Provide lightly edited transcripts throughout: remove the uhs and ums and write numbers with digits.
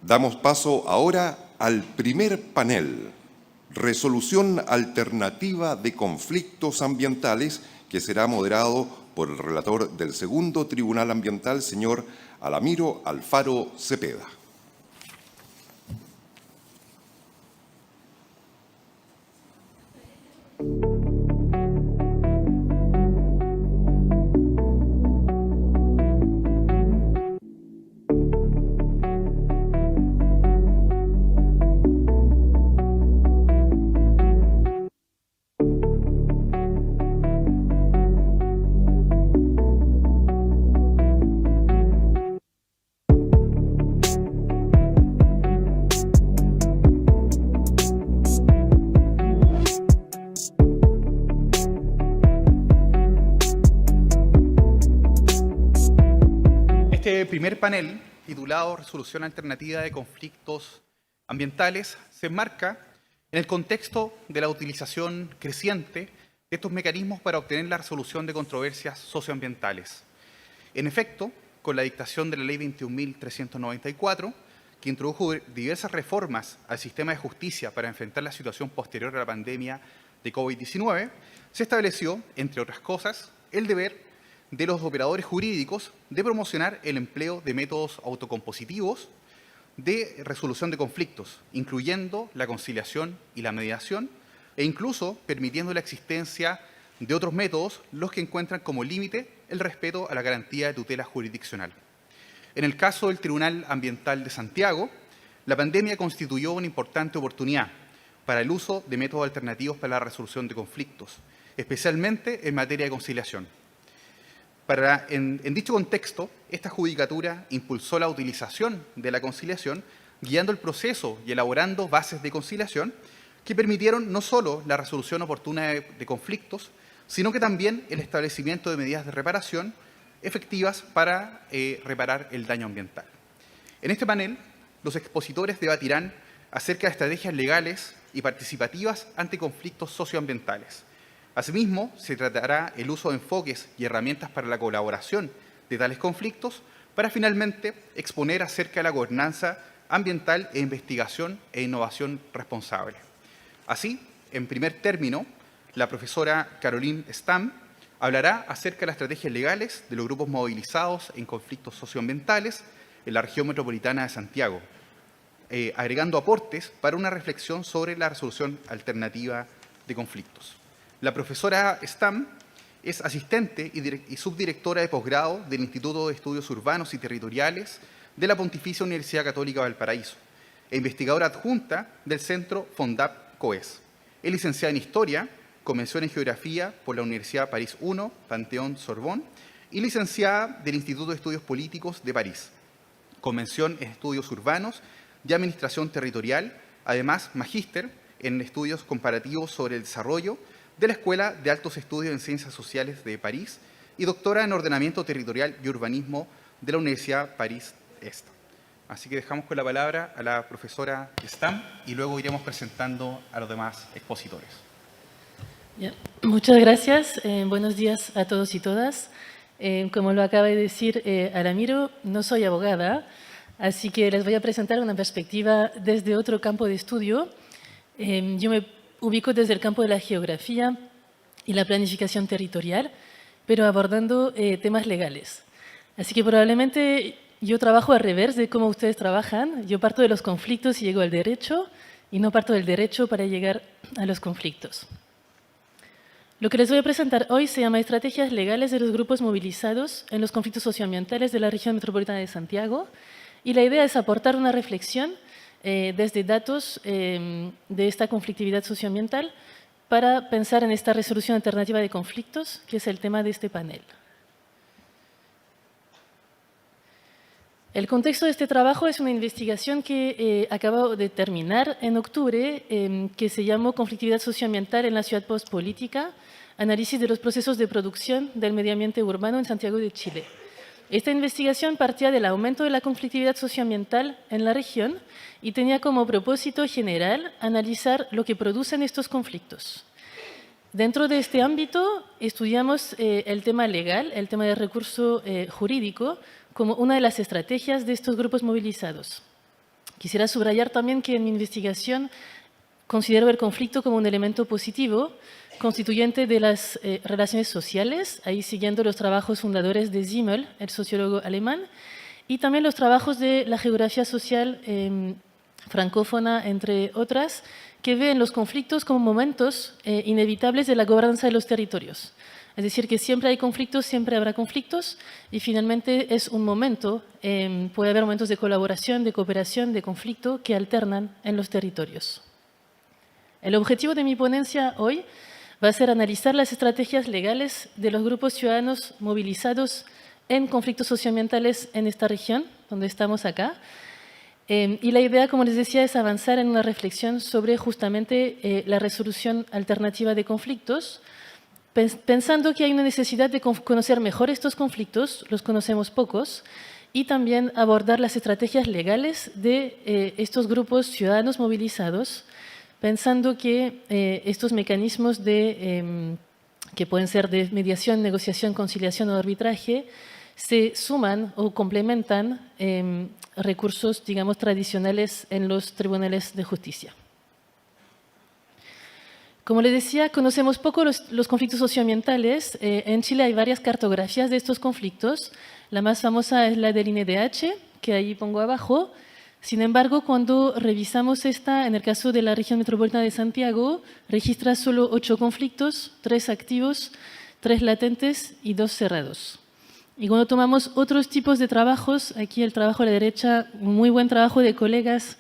Damos paso ahora al primer panel, Resolución Alternativa de Conflictos Ambientales, que será moderado por el relator del Segundo Tribunal Ambiental, señor Alamiro Alfaro Cepeda. Este primer panel, titulado Resolución Alternativa de Conflictos Ambientales, se enmarca en el contexto de la utilización creciente de estos mecanismos para obtener la resolución de controversias socioambientales. En efecto, con la dictación de la Ley 21.394, que introdujo diversas reformas al sistema de justicia para enfrentar la situación posterior a la pandemia de COVID-19, se estableció, entre otras cosas, el deber de los operadores jurídicos de promocionar el empleo de métodos autocompositivos de resolución de conflictos, incluyendo la conciliación y la mediación, e incluso permitiendo la existencia de otros métodos, los que encuentran como límite el respeto a la garantía de tutela jurisdiccional. En el caso del Tribunal Ambiental de Santiago, la pandemia constituyó una importante oportunidad para el uso de métodos alternativos para la resolución de conflictos, especialmente en materia de conciliación. En dicho contexto, esta judicatura impulsó la utilización de la conciliación, guiando el proceso y elaborando bases de conciliación que permitieron no solo la resolución oportuna de conflictos, sino que también el establecimiento de medidas de reparación efectivas para reparar el daño ambiental. En este panel, los expositores debatirán acerca de estrategias legales y participativas ante conflictos socioambientales. Asimismo, se tratará el uso de enfoques y herramientas para la colaboración de tales conflictos para finalmente exponer acerca de la gobernanza ambiental e investigación e innovación responsable. Así, en primer término, la profesora Caroline Stam hablará acerca de las estrategias legales de los grupos movilizados en conflictos socioambientales en la región metropolitana de Santiago, agregando aportes para una reflexión sobre la resolución alternativa de conflictos. La profesora Stam es asistente y subdirectora de posgrado del Instituto de Estudios Urbanos y Territoriales de la Pontificia Universidad Católica Valparaíso e investigadora adjunta del Centro FONDAP-COES. Es licenciada en Historia, con mención en Geografía por la Universidad París I, Panteón-Sorbonne, y licenciada del Instituto de Estudios Políticos de París, con mención en Estudios Urbanos y Administración Territorial, además magíster en Estudios Comparativos sobre el Desarrollo de la Escuela de Altos Estudios en Ciencias Sociales de París y doctora en Ordenamiento Territorial y Urbanismo de la Universidad París-Est. Así que dejamos con la palabra a la profesora Stam y luego iremos presentando a los demás expositores. Bien. Muchas gracias. Buenos días a todos y todas. Como lo acaba de decir Alamiro, no soy abogada, así que les voy a presentar una perspectiva desde otro campo de estudio. Yo me ubico desde el campo de la geografía y la planificación territorial, pero abordando temas legales. Así que probablemente yo trabajo al revés de cómo ustedes trabajan. Yo parto de los conflictos y llego al derecho, y no parto del derecho para llegar a los conflictos. Lo que les voy a presentar hoy se llama Estrategias legales de los grupos movilizados en los conflictos socioambientales de la región metropolitana de Santiago, y la idea es aportar una reflexión desde datos de esta conflictividad socioambiental para pensar en esta resolución alternativa de conflictos, que es el tema de este panel. El contexto de este trabajo es una investigación que acabo de terminar en octubre, que se llamó Conflictividad socioambiental en la ciudad postpolítica, análisis de los procesos de producción del medio ambiente urbano en Santiago de Chile. Esta investigación partía del aumento de la conflictividad socioambiental en la región y tenía como propósito general analizar lo que producen estos conflictos. Dentro de este ámbito estudiamos el tema legal, el tema del recurso jurídico, como una de las estrategias de estos grupos movilizados. Quisiera subrayar también que en mi investigación considero el conflicto como un elemento positivo, constituyente de las relaciones sociales, ahí siguiendo los trabajos fundadores de Simmel, el sociólogo alemán, y también los trabajos de la geografía social francófona, entre otras, que ven los conflictos como momentos inevitables de la gobernanza de los territorios. Es decir, que siempre hay conflictos, siempre habrá conflictos, y finalmente es un momento, puede haber momentos de colaboración, de cooperación, de conflicto que alternan en los territorios. El objetivo de mi ponencia hoy va a ser analizar las estrategias legales de los grupos ciudadanos movilizados en conflictos socioambientales en esta región, donde estamos acá. Y la idea, como les decía, es avanzar en una reflexión sobre justamente la resolución alternativa de conflictos, pensando que hay una necesidad de conocer mejor estos conflictos, los conocemos pocos, y también abordar las estrategias legales de estos grupos ciudadanos movilizados, pensando que estos mecanismos que pueden ser de mediación, negociación, conciliación o arbitraje, se suman o complementan recursos, digamos, tradicionales en los tribunales de justicia. Como les decía, conocemos poco los conflictos socioambientales. En Chile hay varias cartografías de estos conflictos. La más famosa es la del INDH, que ahí pongo abajo. Sin embargo, cuando revisamos esta, en el caso de la región metropolitana de Santiago, registra solo 8 conflictos, 3 activos, 3 latentes y 2 cerrados. Y cuando tomamos otros tipos de trabajos, aquí el trabajo a la derecha, un muy buen trabajo de colegas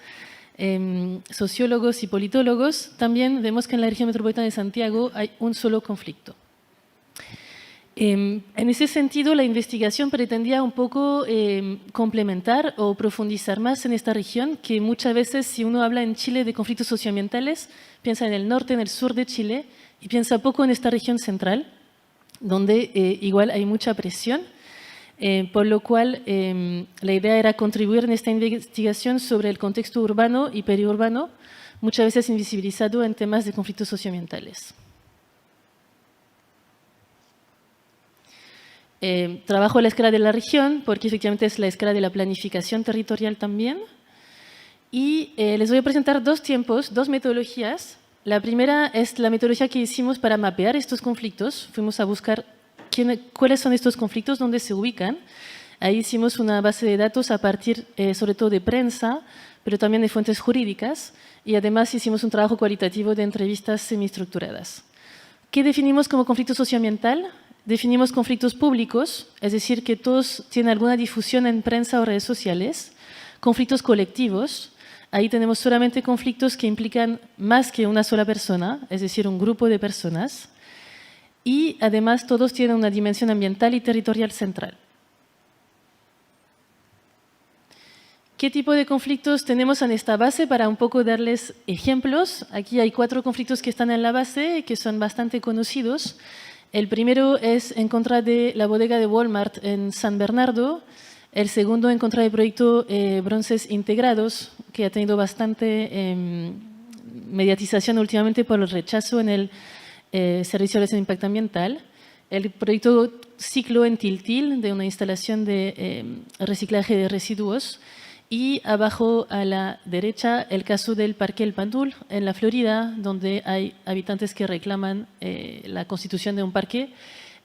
sociólogos y politólogos, también vemos que en la región metropolitana de Santiago hay un solo conflicto. En ese sentido, la investigación pretendía un poco complementar o profundizar más en esta región, que muchas veces, si uno habla en Chile de conflictos socioambientales, piensa en el norte, en el sur de Chile, y piensa poco en esta región central, donde igual hay mucha presión, por lo cual la idea era contribuir en esta investigación sobre el contexto urbano y periurbano, muchas veces invisibilizado en temas de conflictos socioambientales. Trabajo a la escala de la región, porque efectivamente es la escala de la planificación territorial también. Y les voy a presentar 2 tiempos, 2 metodologías. La primera es la metodología que hicimos para mapear estos conflictos. Fuimos a buscar cuáles son estos conflictos, dónde se ubican. Ahí hicimos una base de datos a partir sobre todo de prensa, pero también de fuentes jurídicas. Y además hicimos un trabajo cualitativo de entrevistas semiestructuradas. ¿Qué definimos como conflicto socioambiental? Definimos conflictos públicos, es decir, que todos tienen alguna difusión en prensa o redes sociales. Conflictos colectivos, ahí tenemos solamente conflictos que implican más que una sola persona, es decir, un grupo de personas. Y además todos tienen una dimensión ambiental y territorial central. ¿Qué tipo de conflictos tenemos en esta base? Para un poco darles ejemplos. Aquí hay 4 conflictos que están en la base, que son bastante conocidos. El primero es en contra de la bodega de Walmart en San Bernardo. El segundo en contra del proyecto Bronces Integrados, que ha tenido bastante mediatización últimamente por el rechazo en el Servicio de Impacto Ambiental. El proyecto Ciclo en Tiltil, de una instalación de reciclaje de residuos. Y abajo a la derecha el caso del Parque El Panul en la Florida, donde hay habitantes que reclaman la constitución de un parque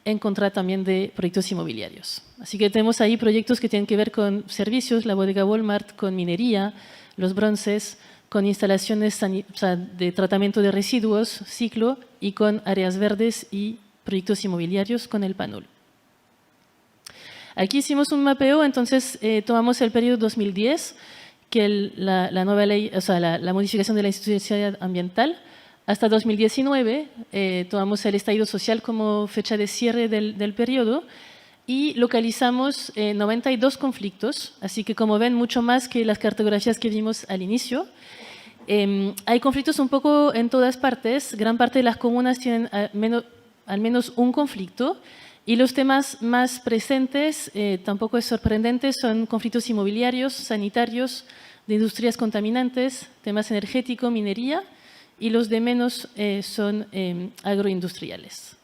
en contra también de proyectos inmobiliarios. Así que tenemos ahí proyectos que tienen que ver con servicios, la bodega Walmart, con minería, los bronces, con instalaciones de tratamiento de residuos, Ciclo, y con áreas verdes y proyectos inmobiliarios con El Panul. Aquí hicimos un mapeo, entonces tomamos el periodo 2010, que la nueva ley, o sea, la modificación de la institucionalidad ambiental, hasta 2019, tomamos el estallido social como fecha de cierre del periodo y localizamos 92 conflictos, así que como ven, mucho más que las cartografías que vimos al inicio. Hay conflictos un poco en todas partes, gran parte de las comunas tienen al menos un conflicto. Y los temas más presentes, tampoco es sorprendente, son conflictos inmobiliarios, sanitarios, de industrias contaminantes, temas energéticos, minería, y los de menos son agroindustriales.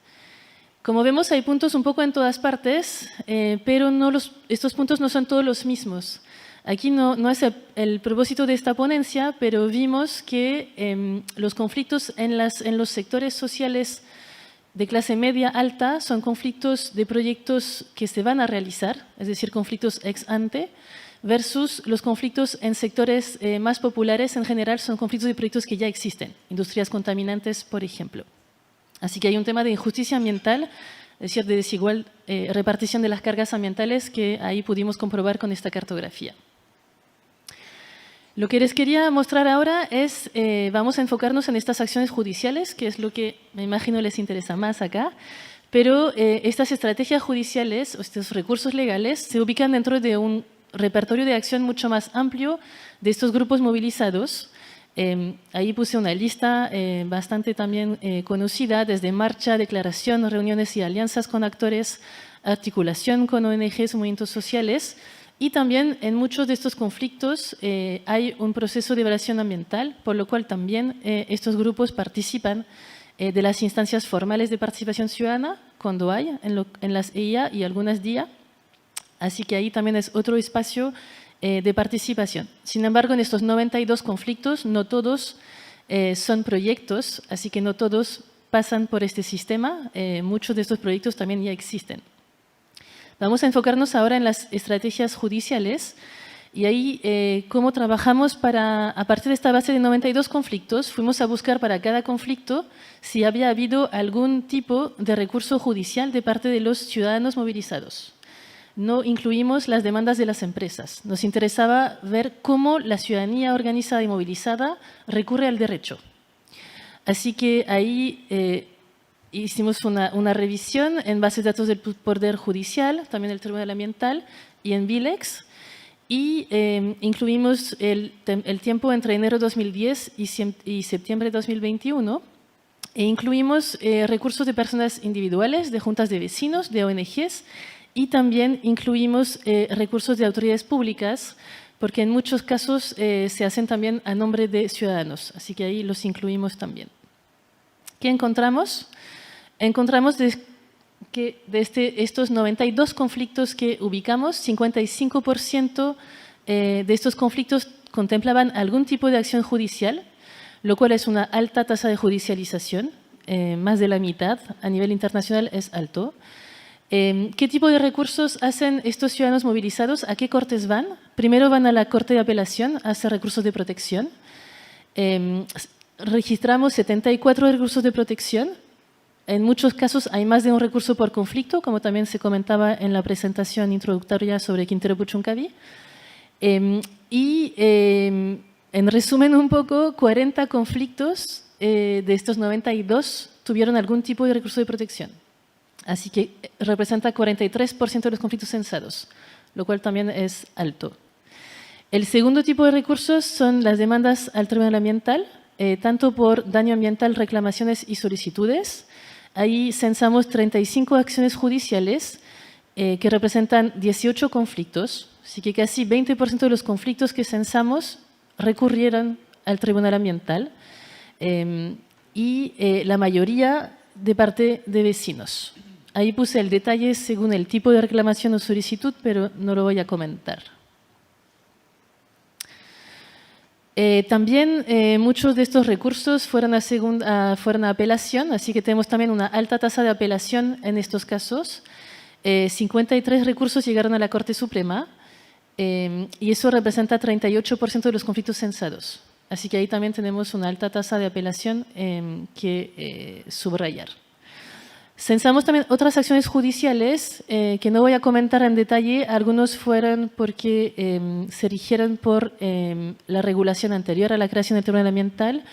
Como vemos, hay puntos un poco en todas partes, pero estos puntos no son todos los mismos. Aquí no es el propósito de esta ponencia, pero vimos que los conflictos en los sectores sociales de clase media alta son conflictos de proyectos que se van a realizar, es decir, conflictos ex ante, versus los conflictos en sectores más populares en general son conflictos de proyectos que ya existen, industrias contaminantes, por ejemplo. Así que hay un tema de injusticia ambiental, es decir, de desigual repartición de las cargas ambientales que ahí pudimos comprobar con esta cartografía. Lo que les quería mostrar ahora es, vamos a enfocarnos en estas acciones judiciales, que es lo que me imagino les interesa más acá, pero estas estrategias judiciales, o estos recursos legales, se ubican dentro de un repertorio de acción mucho más amplio de estos grupos movilizados. Ahí puse una lista bastante también conocida, desde marcha, declaración, reuniones y alianzas con actores, articulación con ONGs, movimientos sociales. Y también en muchos de estos conflictos hay un proceso de evaluación ambiental, por lo cual también estos grupos participan de las instancias formales de participación ciudadana, cuando hay, en las EIA y algunas DIA. Así que ahí también es otro espacio de participación. Sin embargo, en estos 92 conflictos, no todos son proyectos, así que no todos pasan por este sistema. Muchos de estos proyectos también ya existen. Vamos a enfocarnos ahora en las estrategias judiciales y ahí cómo trabajamos a partir de esta base de 92 conflictos, fuimos a buscar para cada conflicto si había habido algún tipo de recurso judicial de parte de los ciudadanos movilizados. No incluimos las demandas de las empresas. Nos interesaba ver cómo la ciudadanía organizada y movilizada recurre al derecho. Así que ahí hicimos una revisión en bases de datos del Poder Judicial, también del Tribunal Ambiental y en Vilex, y incluimos el tiempo entre enero de 2010 y septiembre de 2021, e incluimos recursos de personas individuales, de juntas de vecinos, de ONGs, y también incluimos recursos de autoridades públicas, porque en muchos casos se hacen también a nombre de ciudadanos, así que ahí los incluimos también. ¿Qué encontramos? Encontramos que de estos 92 conflictos que ubicamos, 55% de estos conflictos contemplaban algún tipo de acción judicial, lo cual es una alta tasa de judicialización, más de la mitad, a nivel internacional es alto. ¿Qué tipo de recursos hacen estos ciudadanos movilizados? ¿A qué cortes van? Primero van a la Corte de Apelación a hacer recursos de protección. Registramos 74 recursos de protección. En muchos casos hay más de un recurso por conflicto, como también se comentaba en la presentación introductoria sobre Quintero Puchuncaví. En resumen un poco, 40 conflictos de estos 92 tuvieron algún tipo de recurso de protección. Así que representa 43% de los conflictos censados, lo cual también es alto. El segundo tipo de recursos son las demandas al Tribunal Ambiental, tanto por daño ambiental, reclamaciones y solicitudes. Ahí censamos 35 acciones judiciales que representan 18 conflictos, así que casi 20% de los conflictos que censamos recurrieron al Tribunal Ambiental y la mayoría de parte de vecinos. Ahí puse el detalle según el tipo de reclamación o solicitud, pero no lo voy a comentar. También muchos de estos recursos fueron a apelación, así que tenemos también una alta tasa de apelación en estos casos. 53 recursos llegaron a la Corte Suprema y eso representa 38% de los conflictos censados. Así que ahí también tenemos una alta tasa de apelación que subrayar. Censamos también otras acciones judiciales que no voy a comentar en detalle. Algunos fueron porque se rigieron por la regulación anterior a la creación del Tribunal Ambiental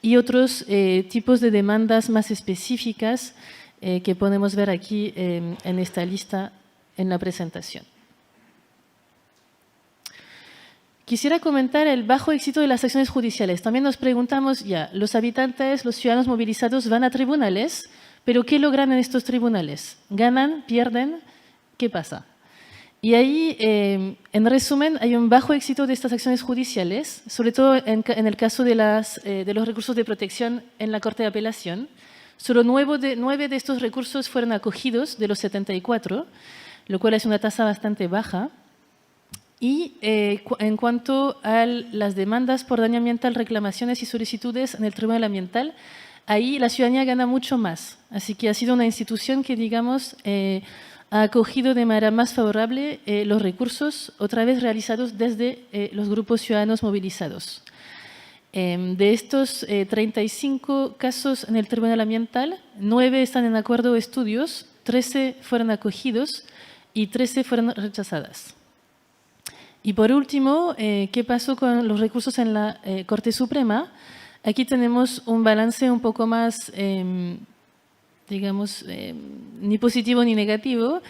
y otros tipos de demandas más específicas que podemos ver aquí en esta lista en la presentación. Quisiera comentar el bajo éxito de las acciones judiciales. También nos preguntamos ya, los habitantes, los ciudadanos movilizados van a tribunales, pero ¿qué logran en estos tribunales? ¿Ganan? ¿Pierden? ¿Qué pasa? Y ahí, en resumen, hay un bajo éxito de estas acciones judiciales, sobre todo en el caso de los recursos de protección en la Corte de Apelación. Solo 9 de estos recursos fueron acogidos de los 74, lo cual es una tasa bastante baja. Y en cuanto a las demandas por daño ambiental, reclamaciones y solicitudes en el Tribunal Ambiental, ahí la ciudadanía gana mucho más. Así que ha sido una institución que, digamos, ha acogido de manera más favorable los recursos, otra vez realizados desde los grupos ciudadanos movilizados. De estos 35 casos en el Tribunal Ambiental, 9 están en acuerdo de estudios, 13 fueron acogidos y 13 fueron rechazadas. Y por último, ¿qué pasó con los recursos en la Corte Suprema? Aquí tenemos un balance un poco más, digamos, ni positivo ni negativo.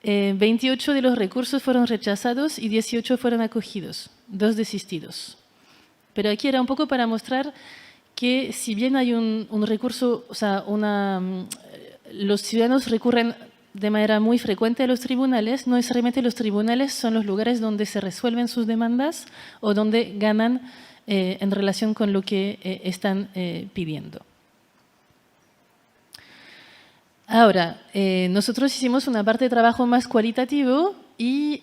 28 de los recursos fueron rechazados y 18 fueron acogidos, 2 desistidos. Pero aquí era un poco para mostrar que si bien hay un recurso, o sea, los ciudadanos recurren de manera muy frecuente a los tribunales, no necesariamente los tribunales son los lugares donde se resuelven sus demandas o donde ganan en relación con lo que están pidiendo. Ahora, nosotros hicimos una parte de trabajo más cualitativo y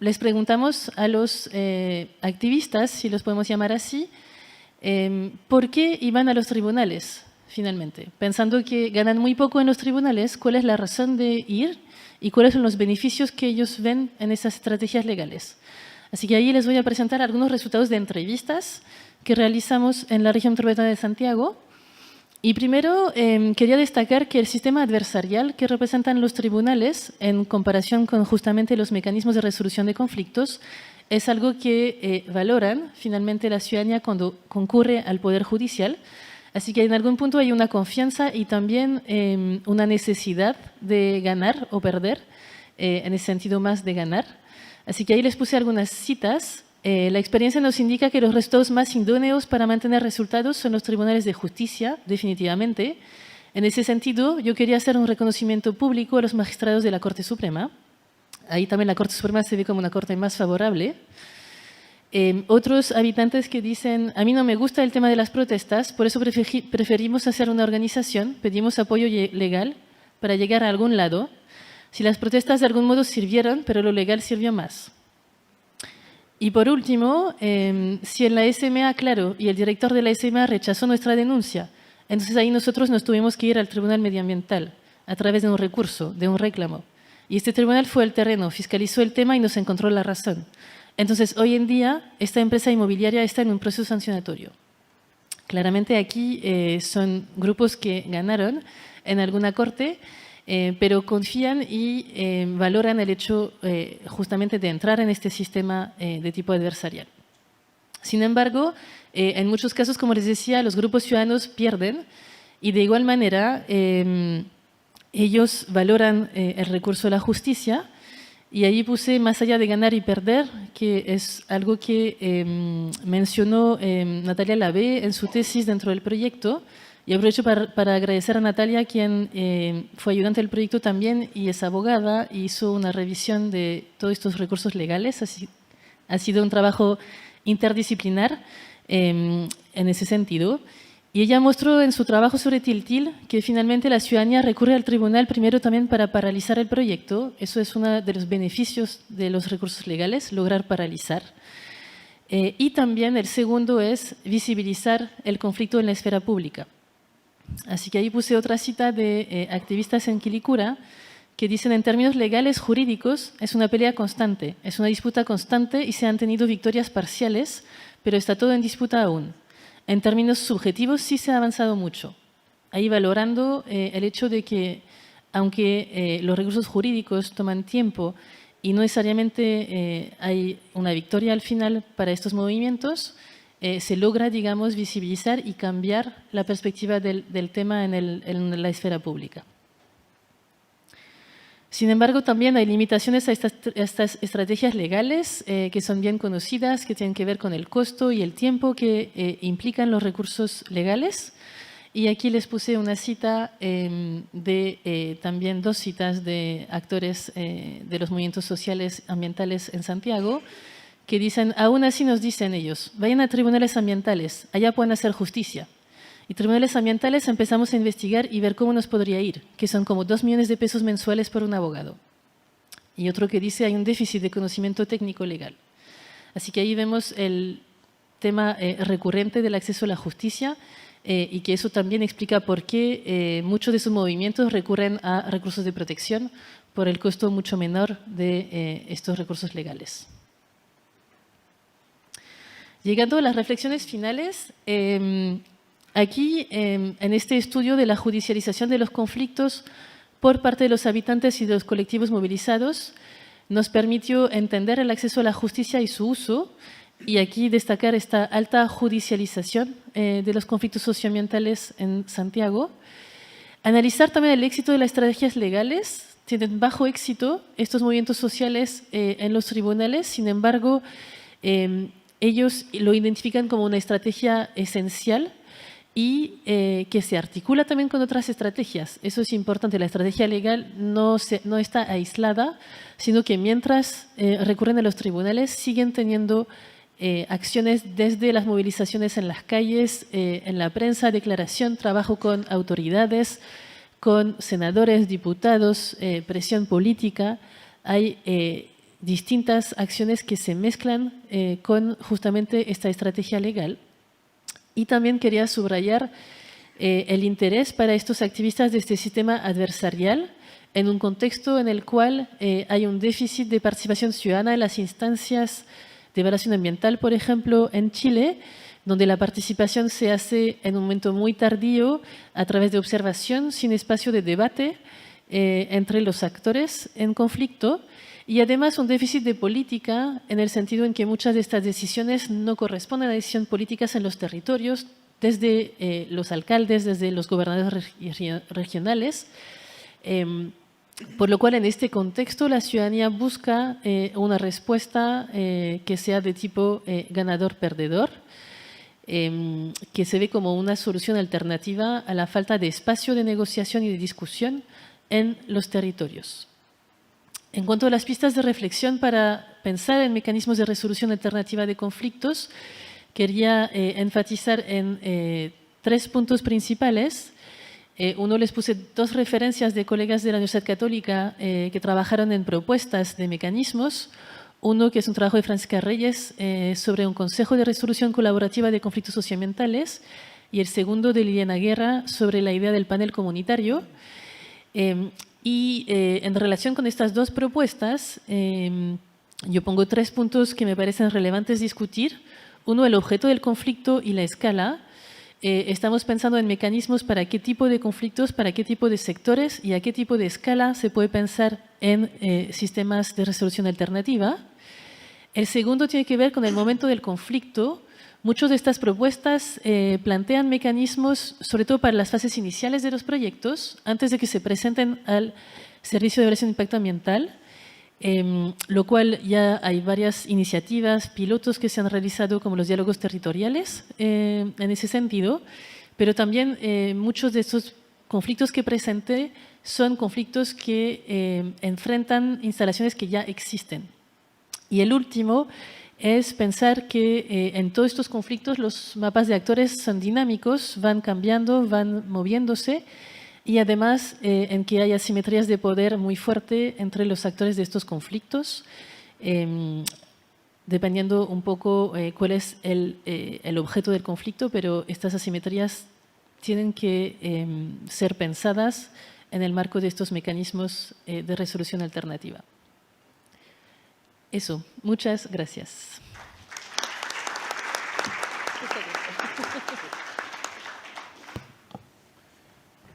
les preguntamos a los activistas, si los podemos llamar así, ¿por qué iban a los tribunales? Finalmente, pensando que ganan muy poco en los tribunales, ¿cuál es la razón de ir y cuáles son los beneficios que ellos ven en esas estrategias legales? Así que ahí les voy a presentar algunos resultados de entrevistas que realizamos en la región metropolitana de Santiago. Y primero, quería destacar que el sistema adversarial que representan los tribunales en comparación con justamente los mecanismos de resolución de conflictos es algo que valoran finalmente la ciudadanía cuando concurre al Poder Judicial. Así que en algún punto hay una confianza y también una necesidad de ganar o perder, en el sentido más de ganar. Así que ahí les puse algunas citas. La experiencia nos indica que los resultados más idóneos para mantener resultados son los tribunales de justicia, definitivamente. En ese sentido, yo quería hacer un reconocimiento público a los magistrados de la Corte Suprema. Ahí también la Corte Suprema se ve como una corte más favorable. Otros habitantes que dicen, a mí no me gusta el tema de las protestas, por eso preferimos hacer una organización, pedimos apoyo legal para llegar a algún lado. Si las protestas de algún modo sirvieron, pero lo legal sirvió más. Y por último, si en la SMA, claro, y el director de la SMA rechazó nuestra denuncia, entonces ahí nosotros nos tuvimos que ir al Tribunal Medioambiental a través de un recurso, de un reclamo. Y este tribunal fue al terreno, fiscalizó el tema y nos encontró la razón. Entonces, hoy en día, esta empresa inmobiliaria está en un proceso sancionatorio. Claramente aquí son grupos que ganaron en alguna corte, pero confían y valoran el hecho justamente de entrar en este sistema de tipo adversarial. Sin embargo, en muchos casos, como les decía, los grupos ciudadanos pierden y de igual manera ellos valoran el recurso a la justicia. Y ahí puse más allá de ganar y perder, que es algo que mencionó Natalia Labé en su tesis dentro del proyecto. Y aprovecho para agradecer a Natalia, quien fue ayudante del proyecto también y es abogada, y hizo una revisión de todos estos recursos legales. Así, ha sido un trabajo interdisciplinar en ese sentido. Y ella mostró en su trabajo sobre Tiltil que finalmente la ciudadanía recurre al tribunal primero también para paralizar el proyecto. Eso es uno de los beneficios de los recursos legales, lograr paralizar. Y también el segundo es visibilizar el conflicto en la esfera pública. Así que ahí puse otra cita de activistas en Quilicura que dicen en términos legales jurídicos es una pelea constante, es una disputa constante y se han tenido victorias parciales, pero está todo en disputa aún. En términos subjetivos sí se ha avanzado mucho, ahí valorando el hecho de que, aunque los recursos jurídicos toman tiempo y no necesariamente hay una victoria al final para estos movimientos, se logra, digamos, visibilizar y cambiar la perspectiva del tema en la esfera pública. Sin embargo, también hay limitaciones a estas estrategias legales que son bien conocidas, que tienen que ver con el costo y el tiempo que implican los recursos legales. Y aquí les puse una cita también 2 citas de actores de los movimientos sociales ambientales en Santiago, que dicen, aún así nos dicen ellos, vayan a tribunales ambientales, allá pueden hacer justicia. Y tribunales ambientales empezamos a investigar y ver cómo nos podría ir, que son como 2 millones de pesos mensuales por un abogado. Y otro que dice, hay un déficit de conocimiento técnico legal. Así que ahí vemos el tema recurrente del acceso a la justicia y que eso también explica por qué muchos de sus movimientos recurren a recursos de protección por el costo mucho menor de estos recursos legales. Llegando a las reflexiones finales, aquí en este estudio de la judicialización de los conflictos por parte de los habitantes y de los colectivos movilizados, nos permitió entender el acceso a la justicia y su uso, y aquí destacar esta alta judicialización de los conflictos socioambientales en Santiago. Analizar también el éxito de las estrategias legales. Tienen bajo éxito estos movimientos sociales en los tribunales, sin embargo, ellos lo identifican como una estrategia esencial y que se articula también con otras estrategias. Eso es importante, la estrategia legal no está aislada, sino que mientras recurren a los tribunales siguen teniendo acciones desde las movilizaciones en las calles, en la prensa, declaración, trabajo con autoridades, con senadores, diputados, presión política. Hay distintas acciones que se mezclan con justamente esta estrategia legal. Y también quería subrayar el interés para estos activistas de este sistema adversarial en un contexto en el cual hay un déficit de participación ciudadana en las instancias de evaluación ambiental, por ejemplo, en Chile, donde la participación se hace en un momento muy tardío a través de observación, sin espacio de debate entre los actores en conflicto, y además un déficit de política en el sentido en que muchas de estas decisiones no corresponden a decisiones políticas en los territorios, desde los alcaldes, desde los gobernadores regionales, por lo cual en este contexto la ciudadanía busca una respuesta que sea de tipo ganador-perdedor, que se ve como una solución alternativa a la falta de espacio de negociación y de discusión en los territorios. En cuanto a las pistas de reflexión para pensar en mecanismos de resolución alternativa de conflictos, quería enfatizar en 3 puntos principales. Uno, les puse 2 referencias de colegas de la Universidad Católica que trabajaron en propuestas de mecanismos. Uno, que es un trabajo de Francisca Reyes sobre un consejo de resolución colaborativa de conflictos socioambientales, y el segundo, de Liliana Guerra, sobre la idea del panel comunitario. Y en relación con estas 2 propuestas, yo pongo 3 puntos que me parecen relevantes discutir. Uno, el objeto del conflicto y la escala. Estamos pensando en mecanismos para qué tipo de conflictos, para qué tipo de sectores y a qué tipo de escala se puede pensar en sistemas de resolución alternativa. El segundo tiene que ver con el momento del conflicto. Muchas de estas propuestas plantean mecanismos, sobre todo para las fases iniciales de los proyectos, antes de que se presenten al Servicio de Evaluación de Impacto Ambiental, lo cual ya hay varias iniciativas, pilotos que se han realizado, como los diálogos territoriales, en ese sentido, pero también muchos de estos conflictos que presenté son conflictos que enfrentan instalaciones que ya existen. Y el último es pensar que en todos estos conflictos los mapas de actores son dinámicos, van cambiando, van moviéndose, y además en que hay asimetrías de poder muy fuerte entre los actores de estos conflictos, dependiendo un poco cuál es el objeto del conflicto, pero estas asimetrías tienen que ser pensadas en el marco de estos mecanismos de resolución alternativa. Eso, muchas gracias.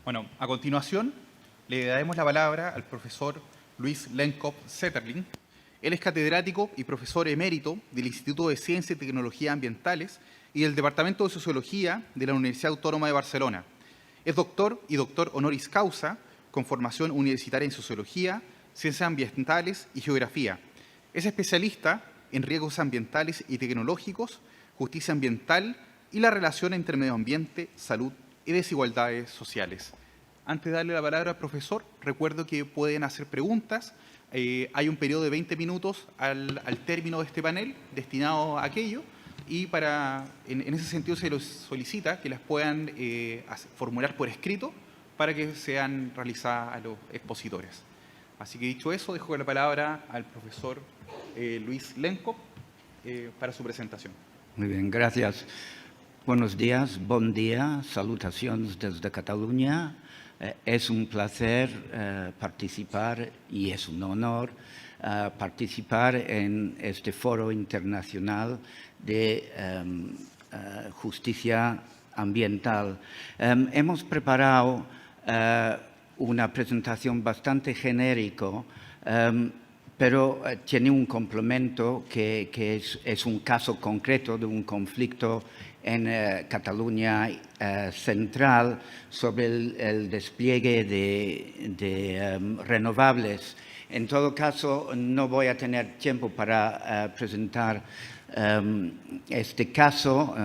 Bueno, a continuación le daremos la palabra al profesor Luis Lenkop Zetterling. Él es catedrático y profesor emérito del Instituto de Ciencias y Tecnologías Ambientales y del Departamento de Sociología de la Universidad Autónoma de Barcelona. Es doctor y doctor honoris causa con formación universitaria en Sociología, Ciencias Ambientales y Geografía. Es especialista en riesgos ambientales y tecnológicos, justicia ambiental y la relación entre medio ambiente, salud y desigualdades sociales. Antes de darle la palabra al profesor, recuerdo que pueden hacer preguntas. Hay un periodo de 20 minutos al término de este panel destinado a aquello, y en ese sentido se les solicita que las puedan formular por escrito para que sean realizadas a los expositores. Así que dicho eso, dejo la palabra al profesor Luis Lenkop para su presentación. Muy bien, gracias. Buenos días, bon dia, salutacions desde Cataluña. Es un placer participar y es un honor participar en este foro internacional de justicia ambiental. Hemos preparado una presentación bastante genérica, pero tiene un complemento que es un caso concreto de un conflicto en Cataluña central sobre el despliegue de renovables. En todo caso, no voy a tener tiempo para presentar este caso,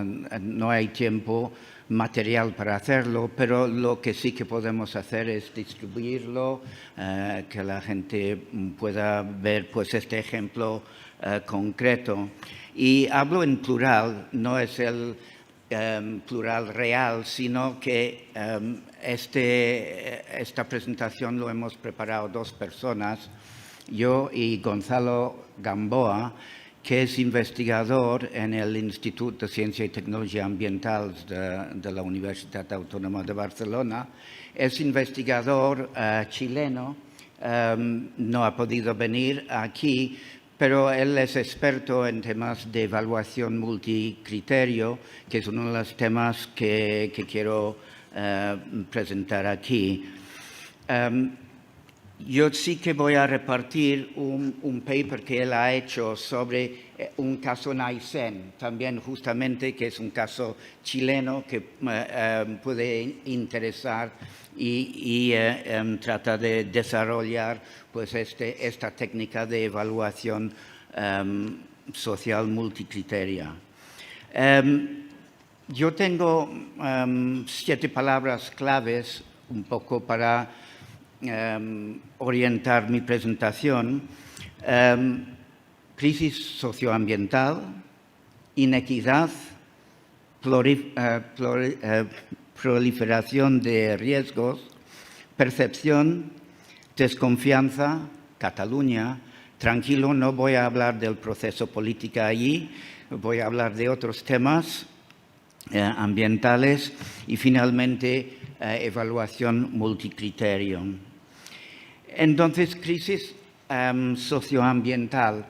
no hay tiempo material para hacerlo, pero lo que sí que podemos hacer es distribuirlo, que la gente pueda ver pues, este ejemplo concreto. Y hablo en plural, no es el plural real, sino que esta presentación lo hemos preparado dos personas, yo y Gonzalo Gamboa, que es investigador en el Instituto de Ciencia y Tecnología Ambiental de la Universidad Autónoma de Barcelona. Es investigador chileno, no ha podido venir aquí, pero él es experto en temas de evaluación multicriterio, que es uno de los temas que quiero presentar aquí. Yo sí que voy a repartir un paper que él ha hecho sobre un caso en Aysén, también justamente que es un caso chileno que puede interesar y trata de desarrollar pues, esta técnica de evaluación social multicriteria. Yo tengo 7 palabras claves un poco para orientar mi presentación. Crisis socioambiental, inequidad, proliferación de riesgos, percepción, desconfianza, Cataluña. Tranquilo, no voy a hablar del proceso político allí, voy a hablar de otros temas ambientales y finalmente evaluación multicriterio. Entonces, crisis socioambiental.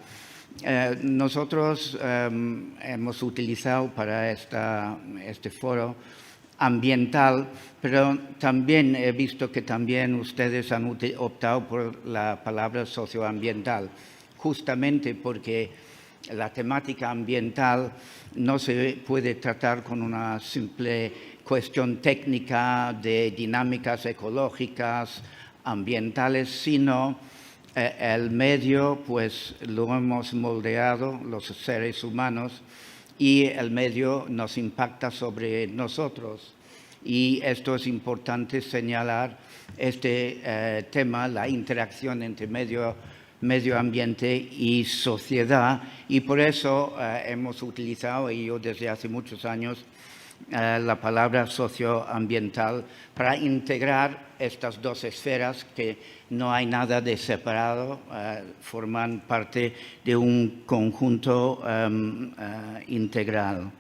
Nosotros hemos utilizado para este foro ambiental, pero también he visto que también ustedes han optado por la palabra socioambiental, justamente porque la temática ambiental no se puede tratar con una simple cuestión técnica de dinámicas ecológicas, ambientales, sino el medio pues lo hemos moldeado los seres humanos y el medio nos impacta sobre nosotros. Y esto es importante señalar este tema, la interacción entre medio ambiente y sociedad, y por eso hemos utilizado, y yo desde hace muchos años, la palabra socioambiental para integrar estas dos esferas que no hay nada de separado, forman parte de un conjunto integral.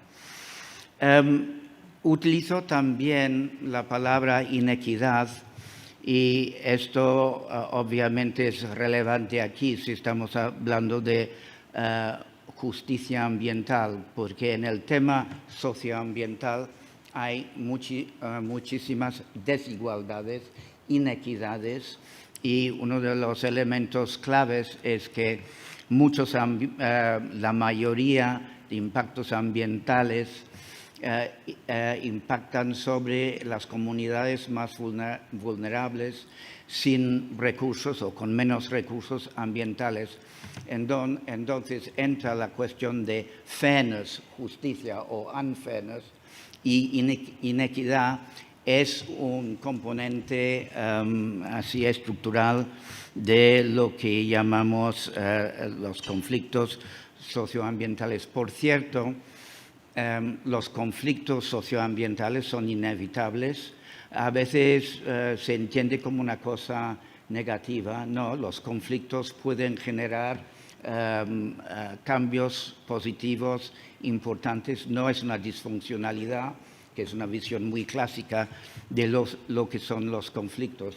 Utilizo también la palabra inequidad y esto obviamente es relevante aquí si estamos hablando de justicia ambiental, porque en el tema socioambiental hay muchísimas desigualdades, inequidades, y uno de los elementos claves es que la mayoría de impactos ambientales impactan sobre las comunidades más vulnerables sin recursos o con menos recursos ambientales. Entonces entra la cuestión de fairness, justicia o unfairness, y inequidad es un componente así estructural de lo que llamamos los conflictos socioambientales. Por cierto, los conflictos socioambientales son inevitables. A veces se entiende como una cosa negativa. No, los conflictos pueden generar cambios positivos importantes, no es una disfuncionalidad, que es una visión muy clásica de lo que son los conflictos,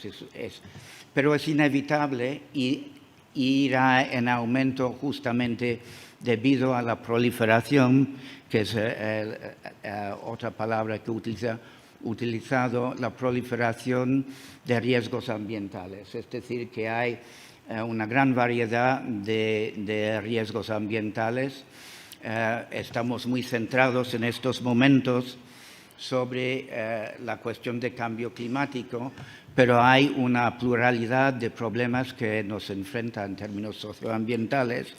pero es inevitable y irá en aumento justamente debido a la proliferación, que es otra palabra que utilizado, la proliferación de riesgos ambientales. Es decir, que hay una gran variedad de riesgos ambientales. Estamos muy centrados en estos momentos sobre la cuestión de cambio climático, pero hay una pluralidad de problemas que nos enfrentan en términos socioambientales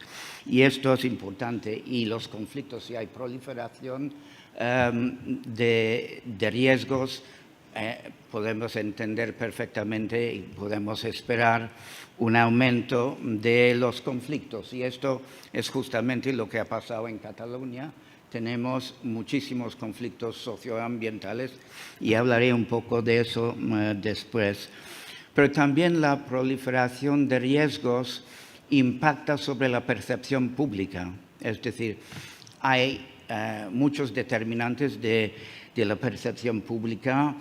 y esto es importante. Y los conflictos, si hay proliferación de riesgos, podemos entender perfectamente y podemos esperar un aumento de los conflictos. Y esto es justamente lo que ha pasado en Cataluña. Tenemos muchísimos conflictos socioambientales y hablaré un poco de eso después. Pero también la proliferación de riesgos impacta sobre la percepción pública. Es decir, hay muchos determinantes de la percepción pública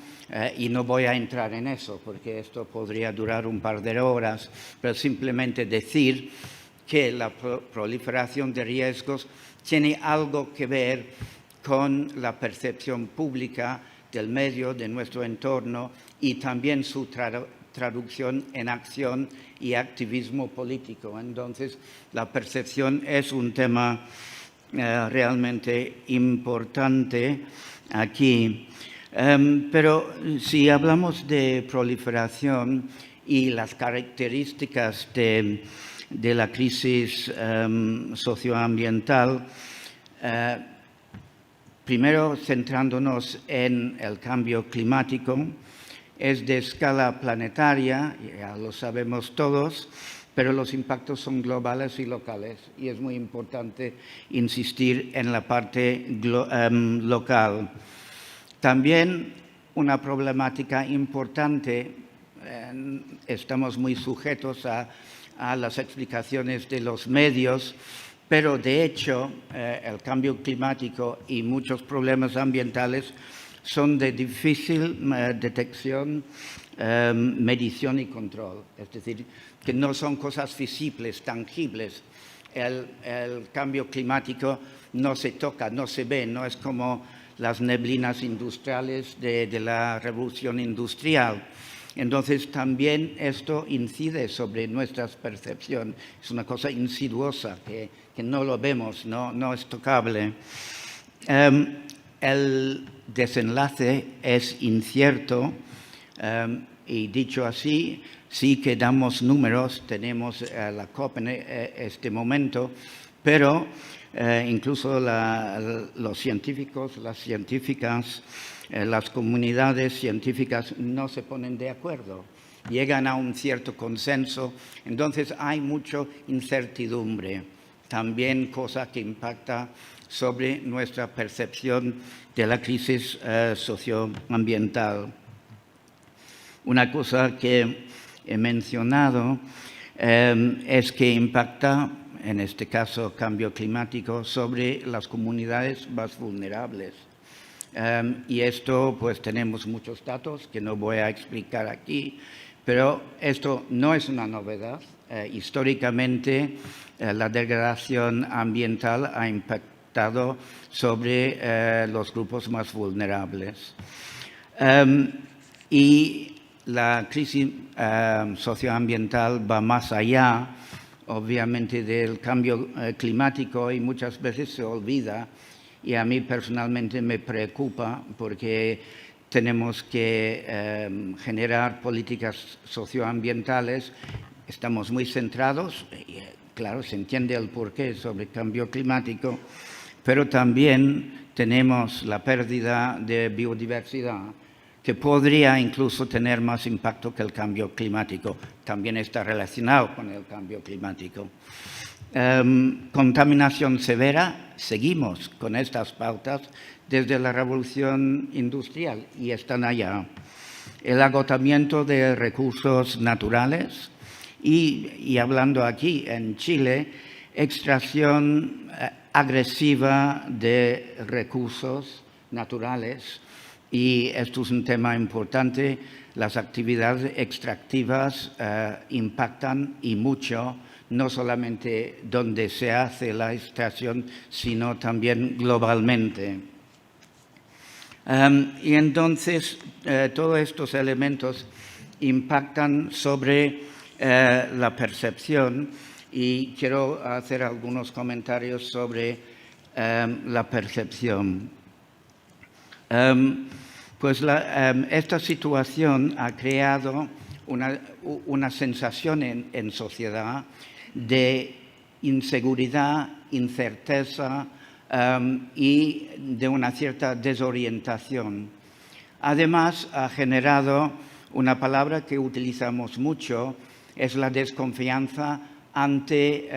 y no voy a entrar en eso porque esto podría durar un par de horas, pero simplemente decir que la proliferación de riesgos tiene algo que ver con la percepción pública del medio, de nuestro entorno y también su traducción en acción y activismo político. Entonces, la percepción es un tema realmente importante aquí. Pero si hablamos de proliferación y las características de la crisis socioambiental, primero centrándonos en el cambio climático, es de escala planetaria, ya lo sabemos todos, pero los impactos son globales y locales y es muy importante insistir en la parte local. También una problemática importante, estamos muy sujetos a las explicaciones de los medios, pero de hecho el cambio climático y muchos problemas ambientales son de difícil detección, medición y control. Es decir, que no son cosas visibles, tangibles. El cambio climático no se toca, no se ve, no es como las neblinas industriales de la revolución industrial. Entonces, también esto incide sobre nuestra percepción. Es una cosa insidiosa que no lo vemos, no es tocable. El desenlace es incierto y dicho así, sí que damos números, tenemos la COP en este momento, pero incluso los científicos, las científicas, las comunidades científicas no se ponen de acuerdo, llegan a un cierto consenso, entonces hay mucha incertidumbre, también cosa que impacta sobre nuestra percepción de la crisis socioambiental. Una cosa que he mencionado es que impacta, en este caso cambio climático, sobre las comunidades más vulnerables. Y esto, pues tenemos muchos datos que no voy a explicar aquí, pero esto no es una novedad. Históricamente, la degradación ambiental ha impactado sobre los grupos más vulnerables. Y la crisis socioambiental va más allá, obviamente, del cambio climático y muchas veces se olvida. Y a mí personalmente me preocupa porque tenemos que generar políticas socioambientales. Estamos muy centrados, y, claro, se entiende el porqué sobre el cambio climático, pero también tenemos la pérdida de biodiversidad, que podría incluso tener más impacto que el cambio climático. También está relacionado con el cambio climático. Contaminación severa, seguimos con estas pautas desde la revolución industrial y están allá. El agotamiento de recursos naturales y hablando aquí en Chile, extracción agresiva de recursos naturales, y esto es un tema importante. Las actividades extractivas impactan y mucho, no solamente donde se hace la extracción, sino también globalmente. Y entonces todos estos elementos impactan sobre la percepción, y quiero hacer algunos comentarios sobre la percepción. Esta situación ha creado una sensación en sociedad de inseguridad, incerteza y de una cierta desorientación. Además, ha generado una palabra que utilizamos mucho, es la desconfianza ante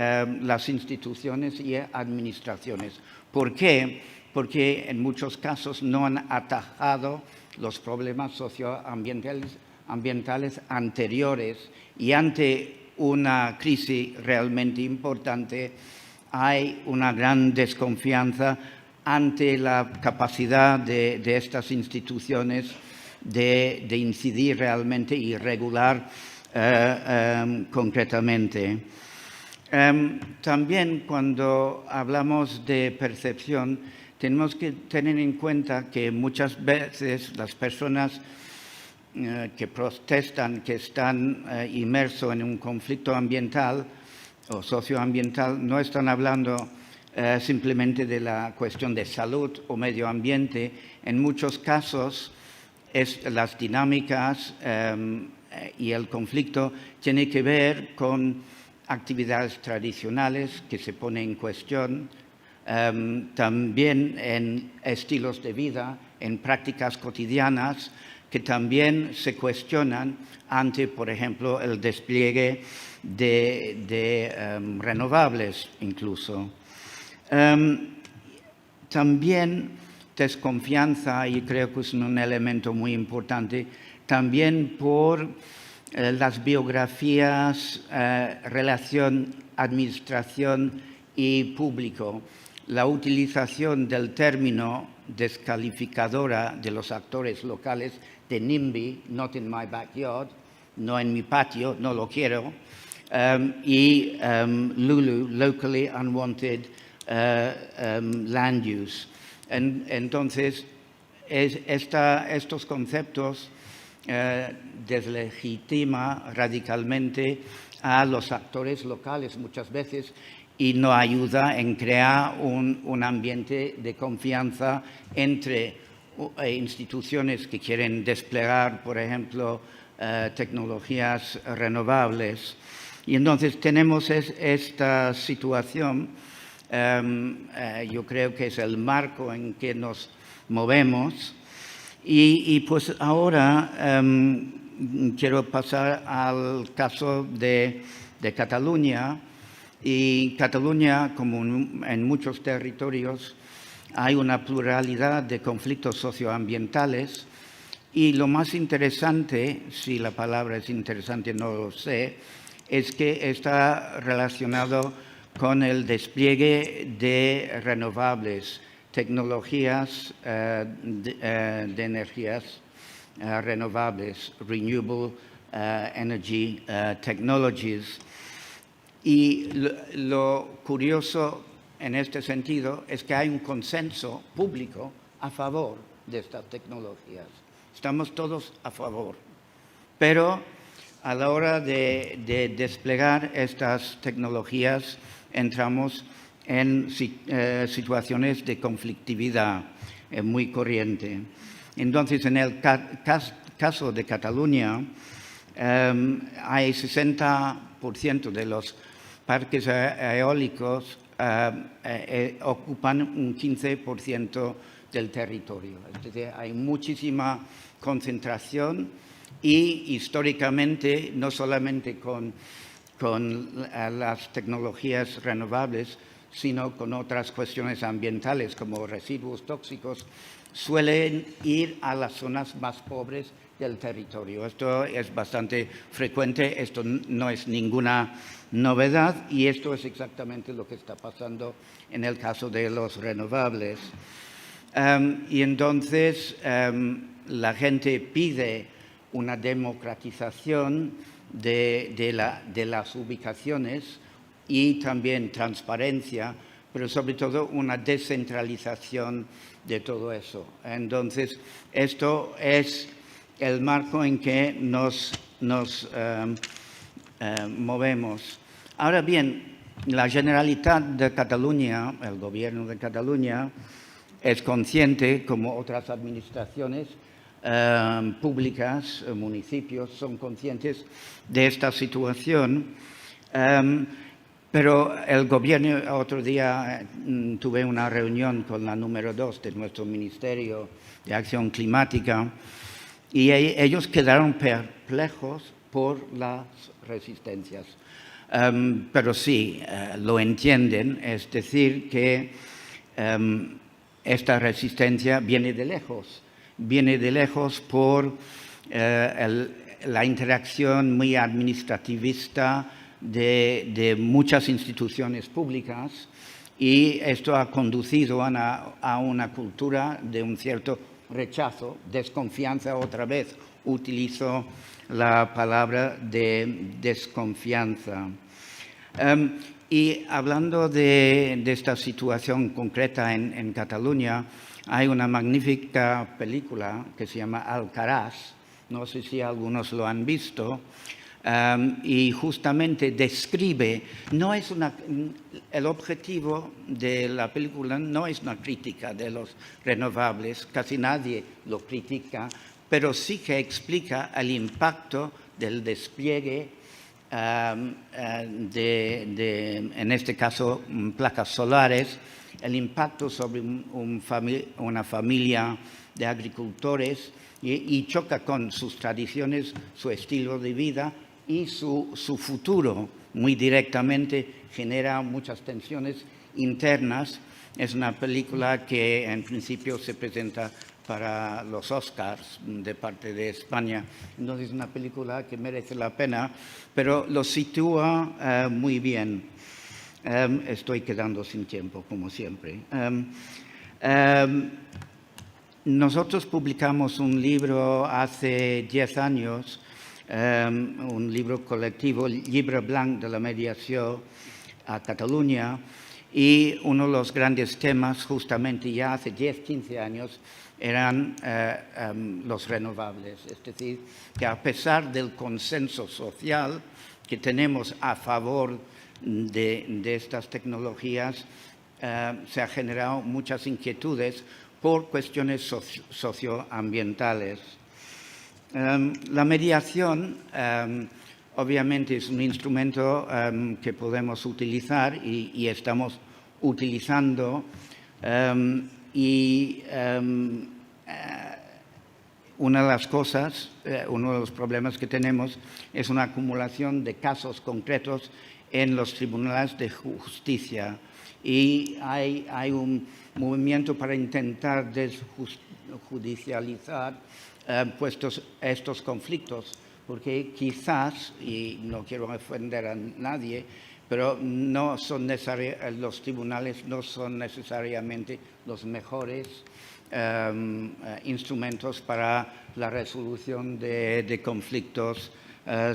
las instituciones y administraciones. ¿Por qué? Porque en muchos casos no han atajado los problemas socioambientales anteriores, y ante una crisis realmente importante hay una gran desconfianza ante la capacidad de estas instituciones de incidir realmente y regular concretamente. También cuando hablamos de percepción, tenemos que tener en cuenta que muchas veces las personas que protestan, que están inmersos en un conflicto ambiental o socioambiental, no están hablando simplemente de la cuestión de salud o medio ambiente. En muchos casos, las dinámicas y el conflicto tienen que ver con actividades tradicionales que se ponen en cuestión, también en estilos de vida, en prácticas cotidianas que también se cuestionan ante, por ejemplo, el despliegue de renovables incluso. También desconfianza, y creo que es un elemento muy importante, también por las biografías, relación administración y público. La utilización del término descalificadora de los actores locales de NIMBY, not in my backyard, no en mi patio, no lo quiero, y LULU, locally unwanted land use. Entonces, estos conceptos deslegitima radicalmente a los actores locales muchas veces, y no ayuda en crear un ambiente de confianza entre instituciones que quieren desplegar, por ejemplo, tecnologías renovables. Y entonces tenemos esta situación, yo creo que es el marco en que nos movemos. Y pues ahora quiero pasar al caso de Cataluña. Y Cataluña, como en muchos territorios, hay una pluralidad de conflictos socioambientales, y lo más interesante, si la palabra es interesante no lo sé, es que está relacionado con el despliegue de renovables, tecnologías de energías renovables, renewable energy technologies. Y lo curioso en este sentido es que hay un consenso público a favor de estas tecnologías. Estamos todos a favor. Pero a la hora de desplegar estas tecnologías entramos en situaciones de conflictividad muy corriente. Entonces, en el caso de Cataluña, hay 60% de los parques eólicos ocupan un 15% del territorio. Es decir, hay muchísima concentración, y históricamente, no solamente con las tecnologías renovables, sino con otras cuestiones ambientales como residuos tóxicos, suelen ir a las zonas más pobres del territorio. Esto es bastante frecuente, esto no es ninguna novedad y esto es exactamente lo que está pasando en el caso de los renovables. Y entonces la gente pide una democratización de las ubicaciones y también transparencia, pero sobre todo una descentralización de todo eso. Entonces, esto es el marco en que nos movemos. Ahora bien, la Generalitat de Cataluña, el Gobierno de Cataluña, es consciente, como otras administraciones públicas, municipios, son conscientes de esta situación. Pero el Gobierno, otro día tuve una reunión con la número 2 de nuestro Ministerio de Acción Climática y ellos quedaron perplejos por las resistencias. Pero sí, lo entienden, es decir, que esta resistencia viene de lejos por la interacción muy administrativista de muchas instituciones públicas y esto ha conducido a una cultura de un cierto rechazo, desconfianza. Otra vez utilizo la palabra de desconfianza. Y hablando de esta situación concreta en Cataluña, hay una magnífica película que se llama Alcarràs, no sé si algunos lo han visto, y justamente describe, el objetivo de la película no es una crítica de los renovables, casi nadie lo critica, pero sí que explica el impacto del despliegue en este caso, placas solares, el impacto sobre una familia de agricultores y choca con sus tradiciones, su estilo de vida y su futuro. Muy directamente genera muchas tensiones internas. Es una película que en principio se presenta para los Oscars de parte de España. Entonces es una película que merece la pena, pero lo sitúa muy bien. Estoy quedando sin tiempo, como siempre. Nosotros publicamos un libro hace 10 años, un libro colectivo, el Llibre Blanc de la Mediació a Cataluña, y uno de los grandes temas, justamente ya hace 10-15 años, eran los renovables. Es decir, que a pesar del consenso social que tenemos a favor de estas tecnologías, se han generado muchas inquietudes por cuestiones socioambientales. La mediación, obviamente, es un instrumento que podemos utilizar y estamos utilizando. Una de las cosas, uno de los problemas que tenemos es una acumulación de casos concretos en los tribunales de justicia y hay un movimiento para intentar desjudicializar estos conflictos, porque quizás, y no quiero ofender a nadie, pero los tribunales no son necesariamente los mejores instrumentos para la resolución de conflictos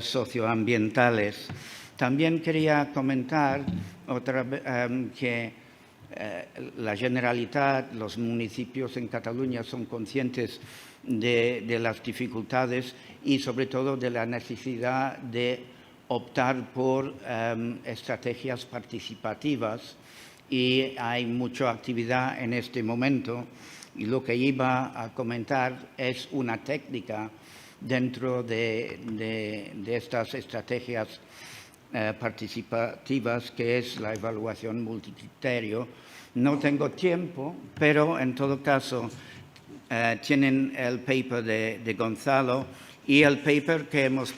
socioambientales. También quería comentar que la Generalitat, los municipios en Cataluña son conscientes de las dificultades y sobre todo de la necesidad de optar por estrategias participativas, y hay mucha actividad en este momento, y lo que iba a comentar es una técnica dentro de estas estrategias participativas, que es la evaluación multicriterio. No tengo tiempo, pero en todo caso tienen el paper de Gonzalo y el paper que hemos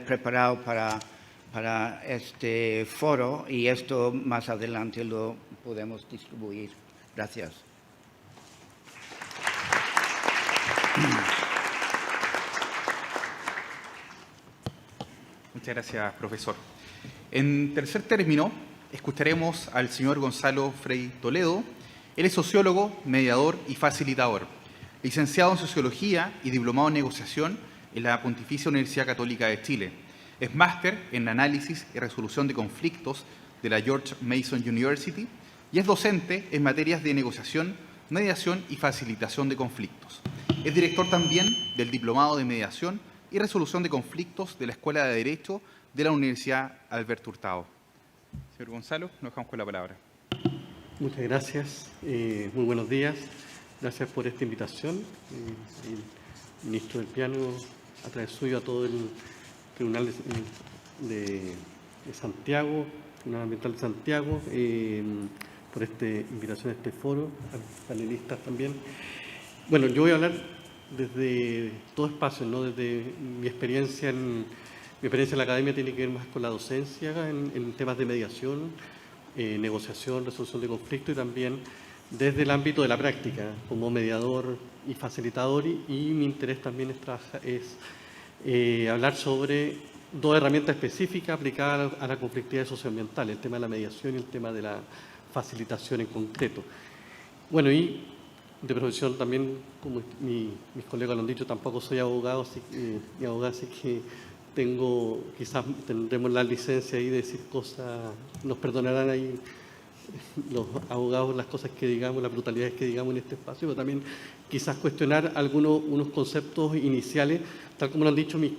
preparado para este foro, y esto más adelante lo podemos distribuir. Gracias. Muchas gracias, profesor. En tercer término, escucharemos al señor Gonzalo Frei Toledo. Él es sociólogo, mediador y facilitador, licenciado en Sociología y diplomado en Negociación en la Pontificia Universidad Católica de Chile. Es máster en Análisis y Resolución de Conflictos de la George Mason University y es docente en materias de negociación, mediación y facilitación de conflictos. Es director también del Diplomado de Mediación y Resolución de Conflictos de la Escuela de Derecho de la Universidad Alberto Hurtado. Señor Gonzalo, nos dejamos con la palabra. Muchas gracias. Muy buenos días. Gracias por esta invitación. El ministro del Piano, a través suyo, a todo el Tribunal de Santiago, Tribunal Ambiental de Santiago, por esta invitación a este foro, a los panelistas también. Bueno, yo voy a hablar desde todo espacio, ¿no? Desde mi experiencia en la academia tiene que ver más con la docencia en temas de mediación, negociación, resolución de conflictos y también desde el ámbito de la práctica, como mediador y facilitador, y mi interés también es hablar sobre dos herramientas específicas aplicadas a la conflictividad socioambiental, el tema de la mediación y el tema de la facilitación en concreto. Bueno, y de profesión también, como mis colegas lo han dicho, tampoco soy abogado, así que quizás tendremos la licencia ahí de decir cosas, nos perdonarán ahí los abogados las cosas que digamos, las brutalidades que digamos en este espacio, pero también quizás cuestionar unos conceptos iniciales, tal como lo han dicho mis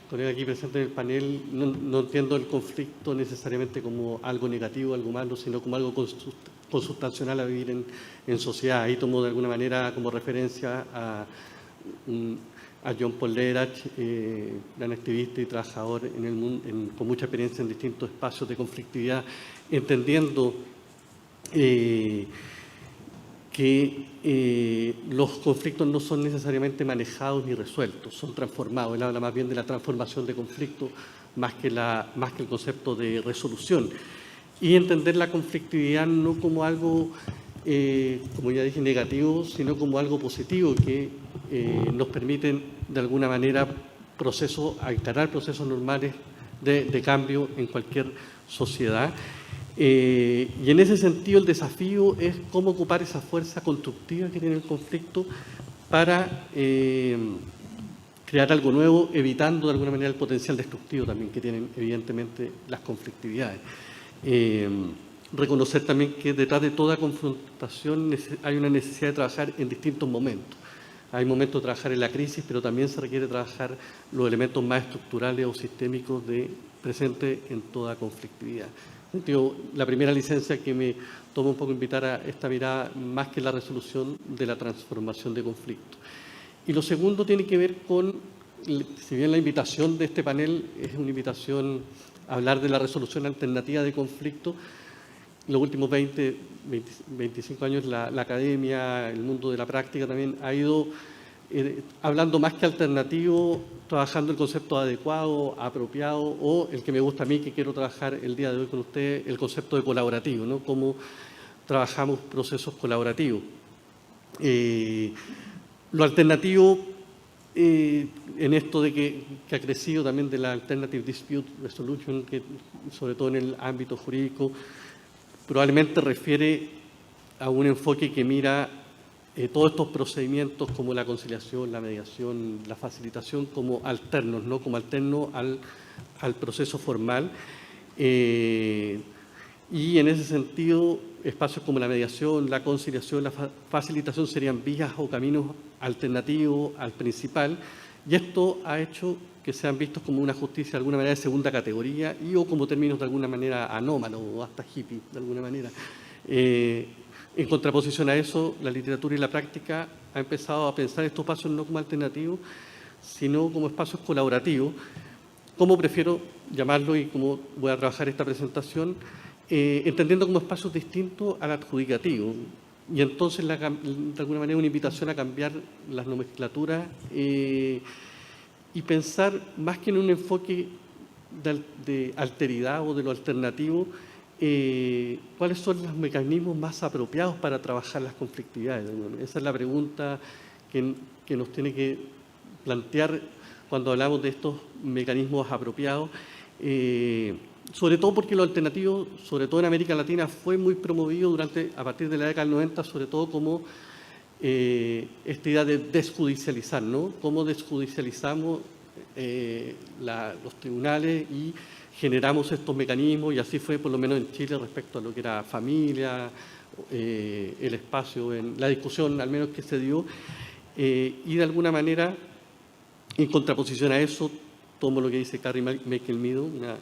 colegas aquí presentes en el panel. No entiendo el conflicto necesariamente como algo negativo, algo malo, sino como algo consustancial a vivir en sociedad. Ahí tomo de alguna manera como referencia a John Paul Lederach, gran activista y trabajador en el mundo, con mucha experiencia en distintos espacios de conflictividad, entendiendo que los conflictos no son necesariamente manejados ni resueltos, son transformados. Él habla más bien de la transformación de conflictos más que el concepto de resolución. Y entender la conflictividad no como algo, como ya dije, negativo, sino como algo positivo que nos permiten de alguna manera instalar procesos normales de cambio en cualquier sociedad. Y en ese sentido el desafío es cómo ocupar esa fuerza constructiva que tiene el conflicto para crear algo nuevo, evitando de alguna manera el potencial destructivo también que tienen evidentemente las conflictividades. Reconocer también que detrás de toda confrontación hay una necesidad de trabajar en distintos momentos. Hay momentos de trabajar en la crisis, pero también se requiere trabajar los elementos más estructurales o sistémicos presentes en toda conflictividad. La primera licencia que me toma un poco invitar a esta mirada más que la resolución de la transformación de conflictos. Y lo segundo tiene que ver con, si bien la invitación de este panel es una invitación a hablar de la resolución alternativa de conflictos, los últimos 25 años la academia, el mundo de la práctica también ha ido hablando más que alternativo, trabajando el concepto adecuado, apropiado, o el que me gusta a mí, que quiero trabajar el día de hoy con ustedes, el concepto de colaborativo, ¿no? Cómo trabajamos procesos colaborativos. Lo alternativo, en esto de que ha crecido también de la Alternative Dispute Resolution, que sobre todo en el ámbito jurídico, probablemente refiere a un enfoque que mira todos estos procedimientos como la conciliación, la mediación, la facilitación como alternos, ¿no? Como alterno al proceso formal. Y en ese sentido, espacios como la mediación, la conciliación, la facilitación serían vías o caminos alternativos al principal, y esto ha hecho que sean vistos como una justicia de alguna manera de segunda categoría o como términos de alguna manera anómalos o hasta hippie de alguna manera. En contraposición a eso, la literatura y la práctica ha empezado a pensar estos espacios no como alternativos, sino como espacios colaborativos, como prefiero llamarlo y como voy a trabajar esta presentación, entendiendo como espacios distintos al adjudicativo. Y entonces, de alguna manera, una invitación a cambiar las nomenclaturas y pensar más que en un enfoque de alteridad o de lo alternativo, cuáles son los mecanismos más apropiados para trabajar las conflictividades. Esa es la pregunta que nos tiene que plantear cuando hablamos de estos mecanismos apropiados, sobre todo porque lo alternativo, sobre todo en América Latina, fue muy promovido a partir de la década del 90, sobre todo como esta idea de desjudicializar, ¿no? Cómo desjudicializamos los tribunales y generamos estos mecanismos, y así fue por lo menos en Chile respecto a lo que era familia, el espacio, en la discusión al menos que se dio, y de alguna manera, en contraposición a eso, tomo lo que dice Carrie McElmeado, una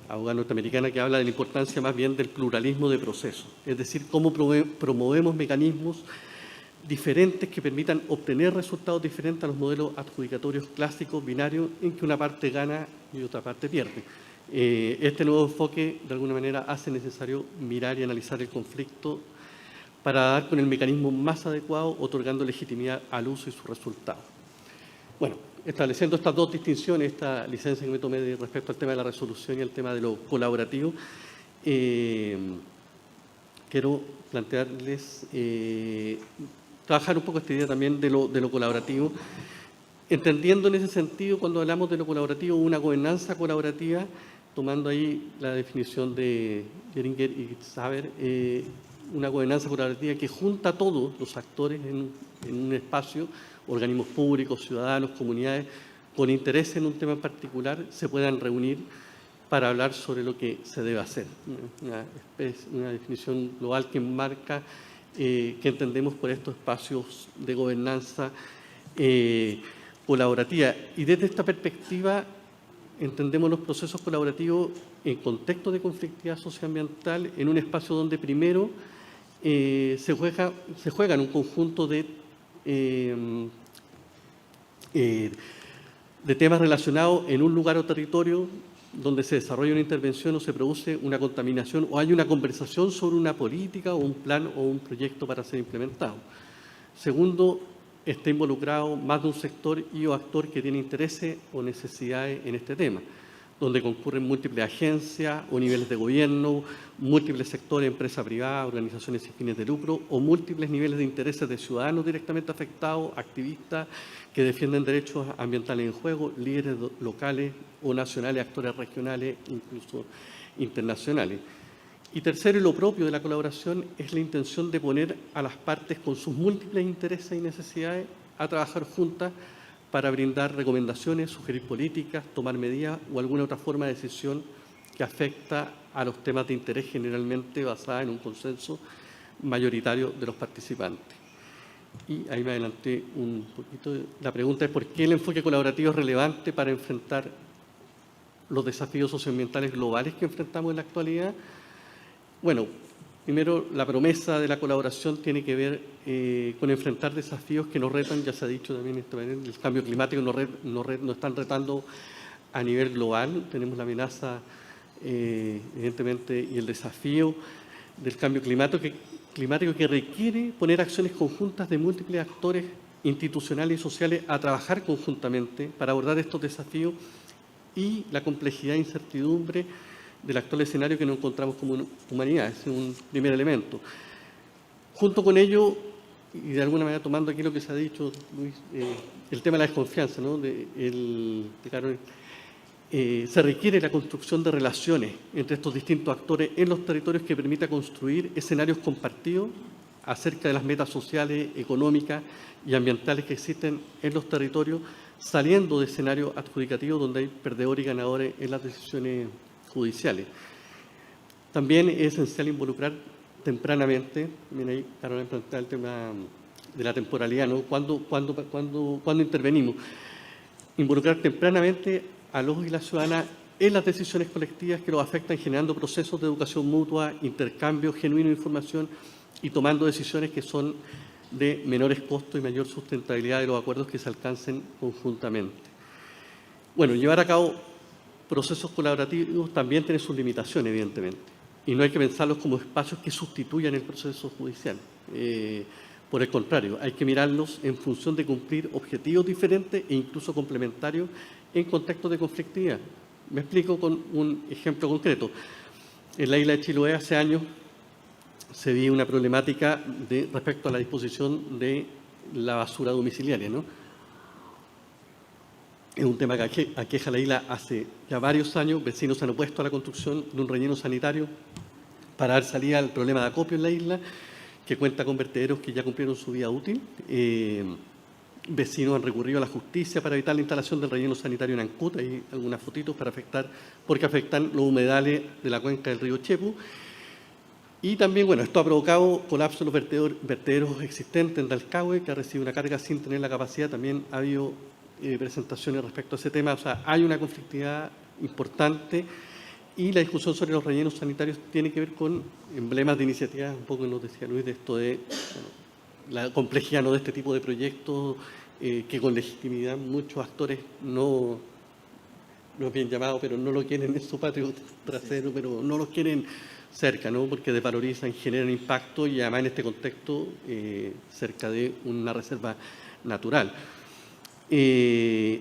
abogada norteamericana, que habla de la importancia más bien del pluralismo de procesos, es decir, cómo promovemos mecanismos diferentes que permitan obtener resultados diferentes a los modelos adjudicatorios clásicos, binarios, en que una parte gana y otra parte pierde. Este nuevo enfoque, de alguna manera, hace necesario mirar y analizar el conflicto para dar con el mecanismo más adecuado, otorgando legitimidad al uso y sus resultados. Bueno, estableciendo estas dos distinciones, esta licencia que me tomé respecto al tema de la resolución y el tema de lo colaborativo, quiero plantearles, trabajar un poco esta idea también de lo colaborativo, entendiendo en ese sentido, cuando hablamos de lo colaborativo, una gobernanza colaborativa, tomando ahí la definición de Geringer y Saber, una gobernanza colaborativa que junta a todos los actores en un espacio, organismos públicos, ciudadanos, comunidades, con interés en un tema en particular, se puedan reunir para hablar sobre lo que se debe hacer. Una definición global que marca que entendemos por estos espacios de gobernanza colaborativa. Y desde esta perspectiva entendemos los procesos colaborativos en contexto de conflictividad socioambiental, en un espacio donde primero se juega en un conjunto de temas relacionados en un lugar o territorio donde se desarrolla una intervención o se produce una contaminación o hay una conversación sobre una política o un plan o un proyecto para ser implementado. Segundo, está involucrado más de un sector y o actor que tiene intereses o necesidades en este tema, donde concurren múltiples agencias o niveles de gobierno, múltiples sectores, empresas privadas, organizaciones sin fines de lucro o múltiples niveles de intereses de ciudadanos directamente afectados, activistas que defienden derechos ambientales en juego, líderes locales o nacionales, actores regionales, incluso internacionales. Y tercero, y lo propio de la colaboración, es la intención de poner a las partes con sus múltiples intereses y necesidades a trabajar juntas para brindar recomendaciones, sugerir políticas, tomar medidas o alguna otra forma de decisión que afecta a los temas de interés generalmente basada en un consenso mayoritario de los participantes. Y ahí me adelanté un poquito. La pregunta es ¿por qué el enfoque colaborativo es relevante para enfrentar los desafíos socioambientales globales que enfrentamos en la actualidad? Bueno, primero, la promesa de la colaboración tiene que ver con enfrentar desafíos que nos retan, ya se ha dicho también el cambio climático nos están retando a nivel global. Tenemos la amenaza, evidentemente, y el desafío del cambio climático que requiere poner acciones conjuntas de múltiples actores institucionales y sociales a trabajar conjuntamente para abordar estos desafíos y la complejidad e incertidumbre del actual escenario que nos encontramos como humanidad. Ese es un primer elemento. Junto con ello, y de alguna manera tomando aquí lo que se ha dicho, Luis, el tema de la desconfianza, ¿no? Se requiere la construcción de relaciones entre estos distintos actores en los territorios que permita construir escenarios compartidos acerca de las metas sociales, económicas y ambientales que existen en los territorios, saliendo de escenarios adjudicativos donde hay perdedores y ganadores en las decisiones judiciales. También es esencial involucrar tempranamente, también ahí Carolina plantea el tema de la temporalidad, ¿no? ¿Cuándo intervenimos? Involucrar tempranamente a los y las ciudadanas en las decisiones colectivas que los afectan, generando procesos de educación mutua, intercambio genuino de información y tomando decisiones que son de menores costos y mayor sustentabilidad de los acuerdos que se alcancen conjuntamente. Bueno, llevar a cabo procesos colaborativos también tiene sus limitaciones, evidentemente, y no hay que pensarlos como espacios que sustituyan el proceso judicial. Por el contrario, hay que mirarlos en función de cumplir objetivos diferentes e incluso complementarios en contextos de conflictividad. Me explico con un ejemplo concreto. En la isla de Chiloé hace años se vio una problemática respecto a la disposición de la basura domiciliaria, ¿no? Es un tema que aqueja la isla hace ya varios años. Vecinos se han opuesto a la construcción de un relleno sanitario para dar salida al problema de acopio en la isla, que cuenta con vertederos que ya cumplieron su vida útil. Vecinos han recurrido a la justicia para evitar la instalación del relleno sanitario en Ancud. Hay algunas fotitos porque afectan los humedales de la cuenca del río Chepu. Y también, bueno, esto ha provocado colapso en los vertederos existentes en Dalcahue, que ha recibido una carga sin tener la capacidad. También ha habido presentaciones respecto a ese tema. O sea, hay una conflictividad importante y la discusión sobre los rellenos sanitarios tiene que ver con emblemas de iniciativas, un poco nos decía Luis, de esto de la complejidad, ¿no?, de este tipo de proyectos que con legitimidad muchos actores no es bien llamado, pero no lo quieren en su patio trasero, pero no los quieren cerca, ¿no?, porque desvalorizan, generan impacto y además en este contexto cerca de una reserva natural. Y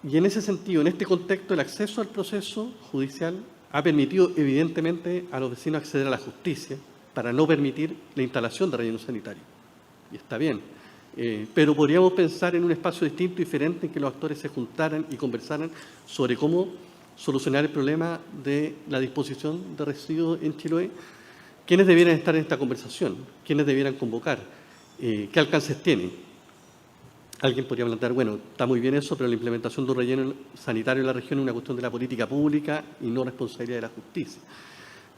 en ese sentido, en este contexto, el acceso al proceso judicial ha permitido evidentemente a los vecinos acceder a la justicia para no permitir la instalación de relleno sanitario. Y está bien, pero podríamos pensar en un espacio distinto, diferente, en que los actores se juntaran y conversaran sobre cómo solucionar el problema de la disposición de residuos en Chiloé. ¿Quiénes debieran estar en esta conversación? ¿Quiénes debieran convocar? ¿Qué alcances tiene? Alguien podría plantear, bueno, está muy bien eso, pero la implementación de un relleno sanitario en la región es una cuestión de la política pública y no responsabilidad de la justicia.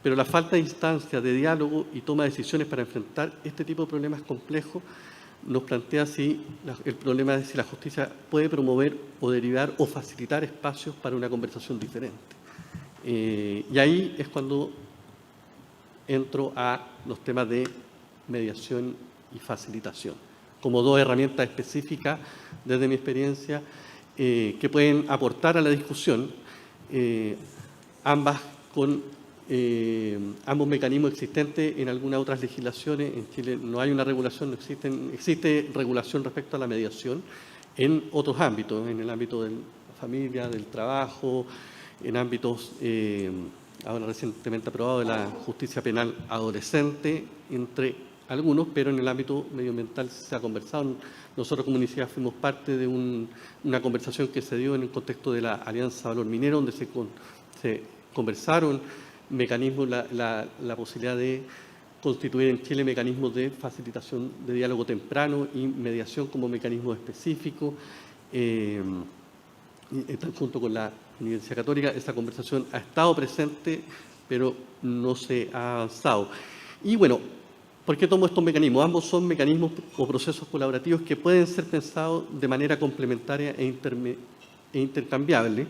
Pero la falta de instancias de diálogo y toma de decisiones para enfrentar este tipo de problemas complejos nos plantea si el problema es si la justicia puede promover o derivar o facilitar espacios para una conversación diferente. Y ahí es cuando entro a los temas de mediación y facilitación, como dos herramientas específicas, desde mi experiencia, que pueden aportar a la discusión, ambas con ambos mecanismos existentes en algunas otras legislaciones. En Chile no hay una regulación, existe regulación respecto a la mediación en otros ámbitos, en el ámbito de la familia, del trabajo, en ámbitos ahora recientemente aprobado de la justicia penal adolescente, entre algunos, pero en el ámbito medioambiental se ha conversado. Nosotros como iniciativa fuimos parte de una conversación que se dio en el contexto de la Alianza Valor Minero, donde se conversaron mecanismos, la posibilidad de constituir en Chile mecanismos de facilitación de diálogo temprano y mediación como mecanismo específico. Junto con la Universidad Católica, esa conversación ha estado presente, pero no se ha avanzado. Y bueno, ¿por qué tomo estos mecanismos? Ambos son mecanismos o procesos colaborativos que pueden ser pensados de manera complementaria e intercambiable.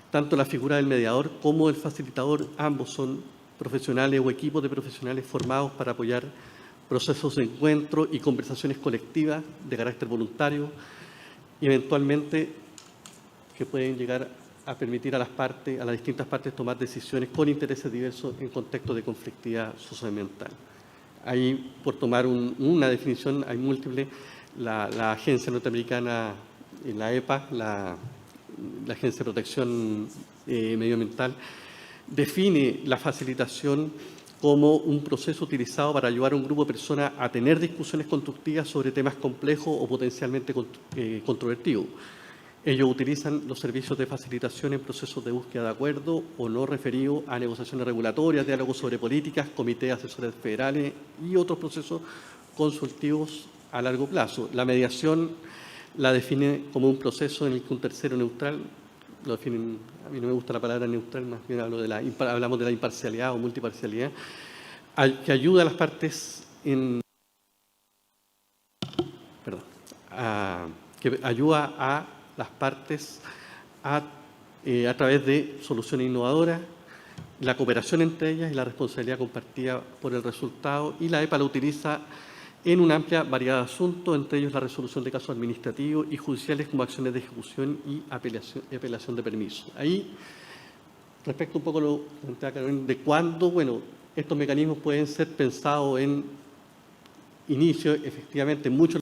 Tanto la figura del mediador como el facilitador, ambos son profesionales o equipos de profesionales formados para apoyar procesos de encuentro y conversaciones colectivas de carácter voluntario y eventualmente que pueden llegar a permitir a las distintas partes tomar decisiones con intereses diversos en contextos de conflictividad socioambiental. Ahí, por tomar una definición, hay múltiples. La agencia norteamericana, la EPA, la Agencia de Protección Medioambiental, define la facilitación como un proceso utilizado para ayudar a un grupo de personas a tener discusiones constructivas sobre temas complejos o potencialmente controvertidos. Ellos utilizan los servicios de facilitación en procesos de búsqueda de acuerdo o no referidos a negociaciones regulatorias, diálogos sobre políticas, comités asesores federales y otros procesos consultivos a largo plazo. La mediación la define como un proceso en el que un tercero neutral, lo definen, a mí no me gusta la palabra neutral, más bien hablamos de la imparcialidad o multiparcialidad, que ayuda a las partes que ayuda a las partes a través de soluciones innovadoras, la cooperación entre ellas y la responsabilidad compartida por el resultado, y la EPA la utiliza en una amplia variedad de asuntos, entre ellos la resolución de casos administrativos y judiciales como acciones de ejecución y apelación de permiso. Ahí, respecto un poco a lo que planteaba Carolina, de cuándo, bueno, estos mecanismos pueden ser pensados en inicio, efectivamente, muchos.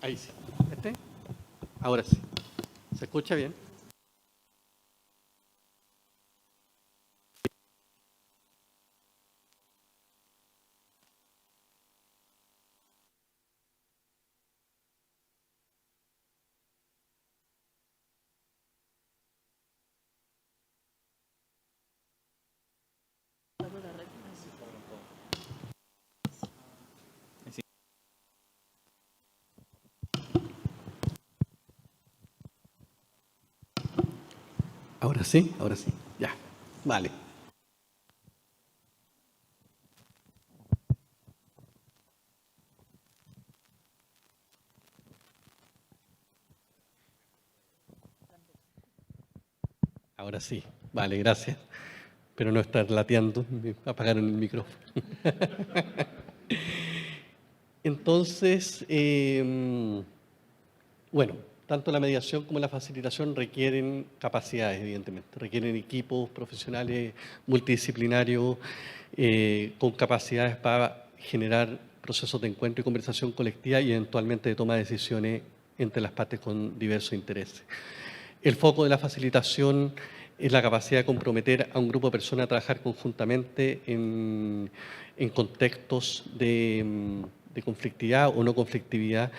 Ahí sí. Ahora sí. ¿Se escucha bien? Ahora sí, ya, vale. Ahora sí, vale, gracias. Pero no estar lateando, me apagaron el micrófono. Entonces, bueno, tanto la mediación como la facilitación requieren capacidades, evidentemente. Requieren equipos profesionales multidisciplinarios con capacidades para generar procesos de encuentro y conversación colectiva y eventualmente de toma de decisiones entre las partes con diversos intereses. El foco de la facilitación es la capacidad de comprometer a un grupo de personas a trabajar conjuntamente en contextos de conflictividad o no conflictividad,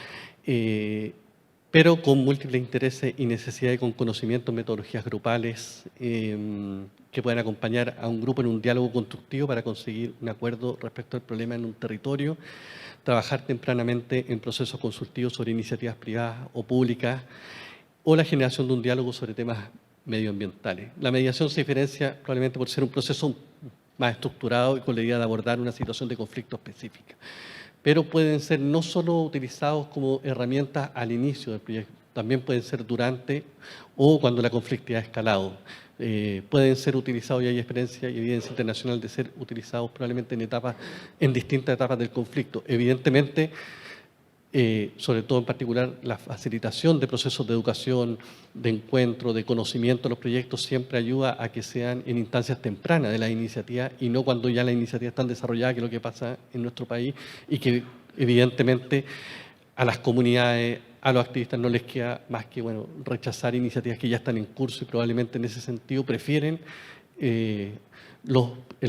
pero con múltiples intereses y necesidades y con conocimientos, metodologías grupales que puedan acompañar a un grupo en un diálogo constructivo para conseguir un acuerdo respecto al problema en un territorio, trabajar tempranamente en procesos consultivos sobre iniciativas privadas o públicas, o la generación de un diálogo sobre temas medioambientales. La mediación se diferencia probablemente por ser un proceso más estructurado y con la idea de abordar una situación de conflicto específica. Pero pueden ser no solo utilizados como herramientas al inicio del proyecto, también pueden ser durante o cuando la conflictividad ha escalado. Pueden ser utilizados, y hay experiencia y evidencia internacional de ser utilizados probablemente en distintas etapas del conflicto. Evidentemente, sobre todo en particular la facilitación de procesos de educación, de encuentro, de conocimiento de los proyectos, siempre ayuda a que sean en instancias tempranas de la iniciativa y no cuando ya las iniciativas están desarrolladas, que es lo que pasa en nuestro país, y que evidentemente a las comunidades, a los activistas no les queda más que rechazar iniciativas que ya están en curso y probablemente en ese sentido prefieren el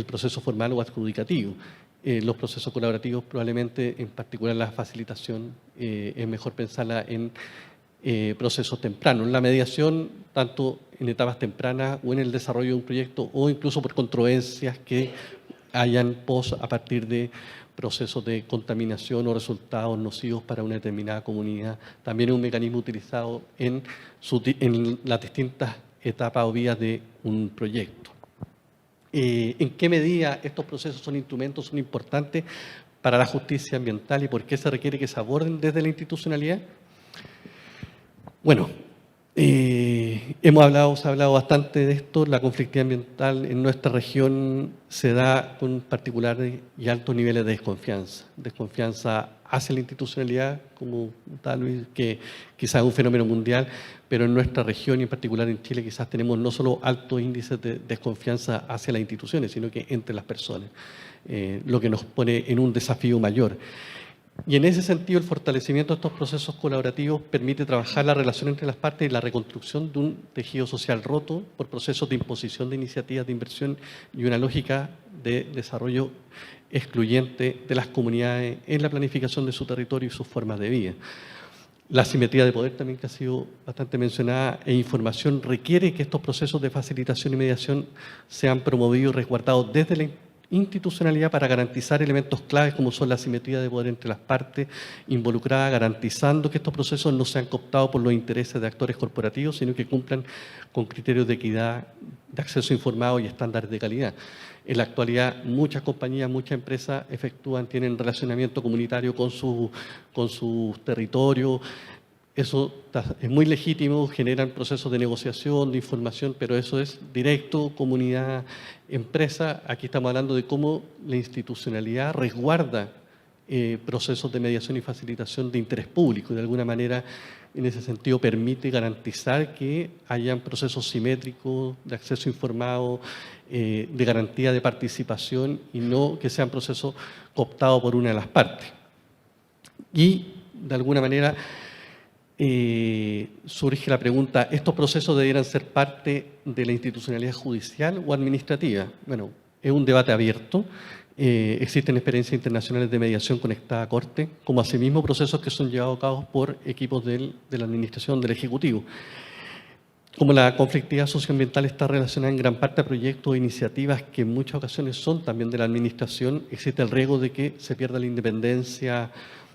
proceso formal o adjudicativo. Los procesos colaborativos probablemente, en particular la facilitación, es mejor pensarla en procesos tempranos. La mediación, tanto en etapas tempranas o en el desarrollo de un proyecto o incluso por controversias que hayan a partir de procesos de contaminación o resultados nocivos para una determinada comunidad. También es un mecanismo utilizado en las distintas etapas o vías de un proyecto. ¿En qué medida estos procesos son instrumentos, son importantes para la justicia ambiental y por qué se requiere que se aborden desde la institucionalidad? Bueno, se ha hablado bastante de esto. La conflictividad ambiental en nuestra región se da con particulares y altos niveles de desconfianza. Desconfianza hacia la institucionalidad, como tal vez que quizás es un fenómeno mundial, pero en nuestra región y en particular en Chile quizás tenemos no solo altos índices de desconfianza hacia las instituciones, sino que entre las personas, lo que nos pone en un desafío mayor. Y en ese sentido, el fortalecimiento de estos procesos colaborativos permite trabajar la relación entre las partes y la reconstrucción de un tejido social roto por procesos de imposición de iniciativas de inversión y una lógica de desarrollo excluyente de las comunidades en la planificación de su territorio y sus formas de vida. La asimetría de poder también, que ha sido bastante mencionada, e información requiere que estos procesos de facilitación y mediación sean promovidos y resguardados desde la institucionalidad para garantizar elementos claves como son la asimetría de poder entre las partes involucradas, garantizando que estos procesos no sean cooptados por los intereses de actores corporativos, sino que cumplan con criterios de equidad, de acceso informado y estándares de calidad. En la actualidad, muchas compañías, muchas empresas tienen relacionamiento comunitario con sus territorios. Eso es muy legítimo, generan procesos de negociación, de información, pero eso es directo, comunidad, empresa. Aquí estamos hablando de cómo la institucionalidad resguarda procesos de mediación y facilitación de interés público. De alguna manera, en ese sentido, permite garantizar que hayan procesos simétricos de acceso informado, de garantía de participación y no que sean procesos cooptados por una de las partes. Y, de alguna manera, surge la pregunta, ¿estos procesos debieran ser parte de la institucionalidad judicial o administrativa? Bueno, es un debate abierto. Existen experiencias internacionales de mediación conectada a corte, como asimismo procesos que son llevados a cabo por equipos de la administración, del Ejecutivo. Como la conflictividad socioambiental está relacionada en gran parte a proyectos o iniciativas que en muchas ocasiones son también de la administración, existe el riesgo de que se pierda la independencia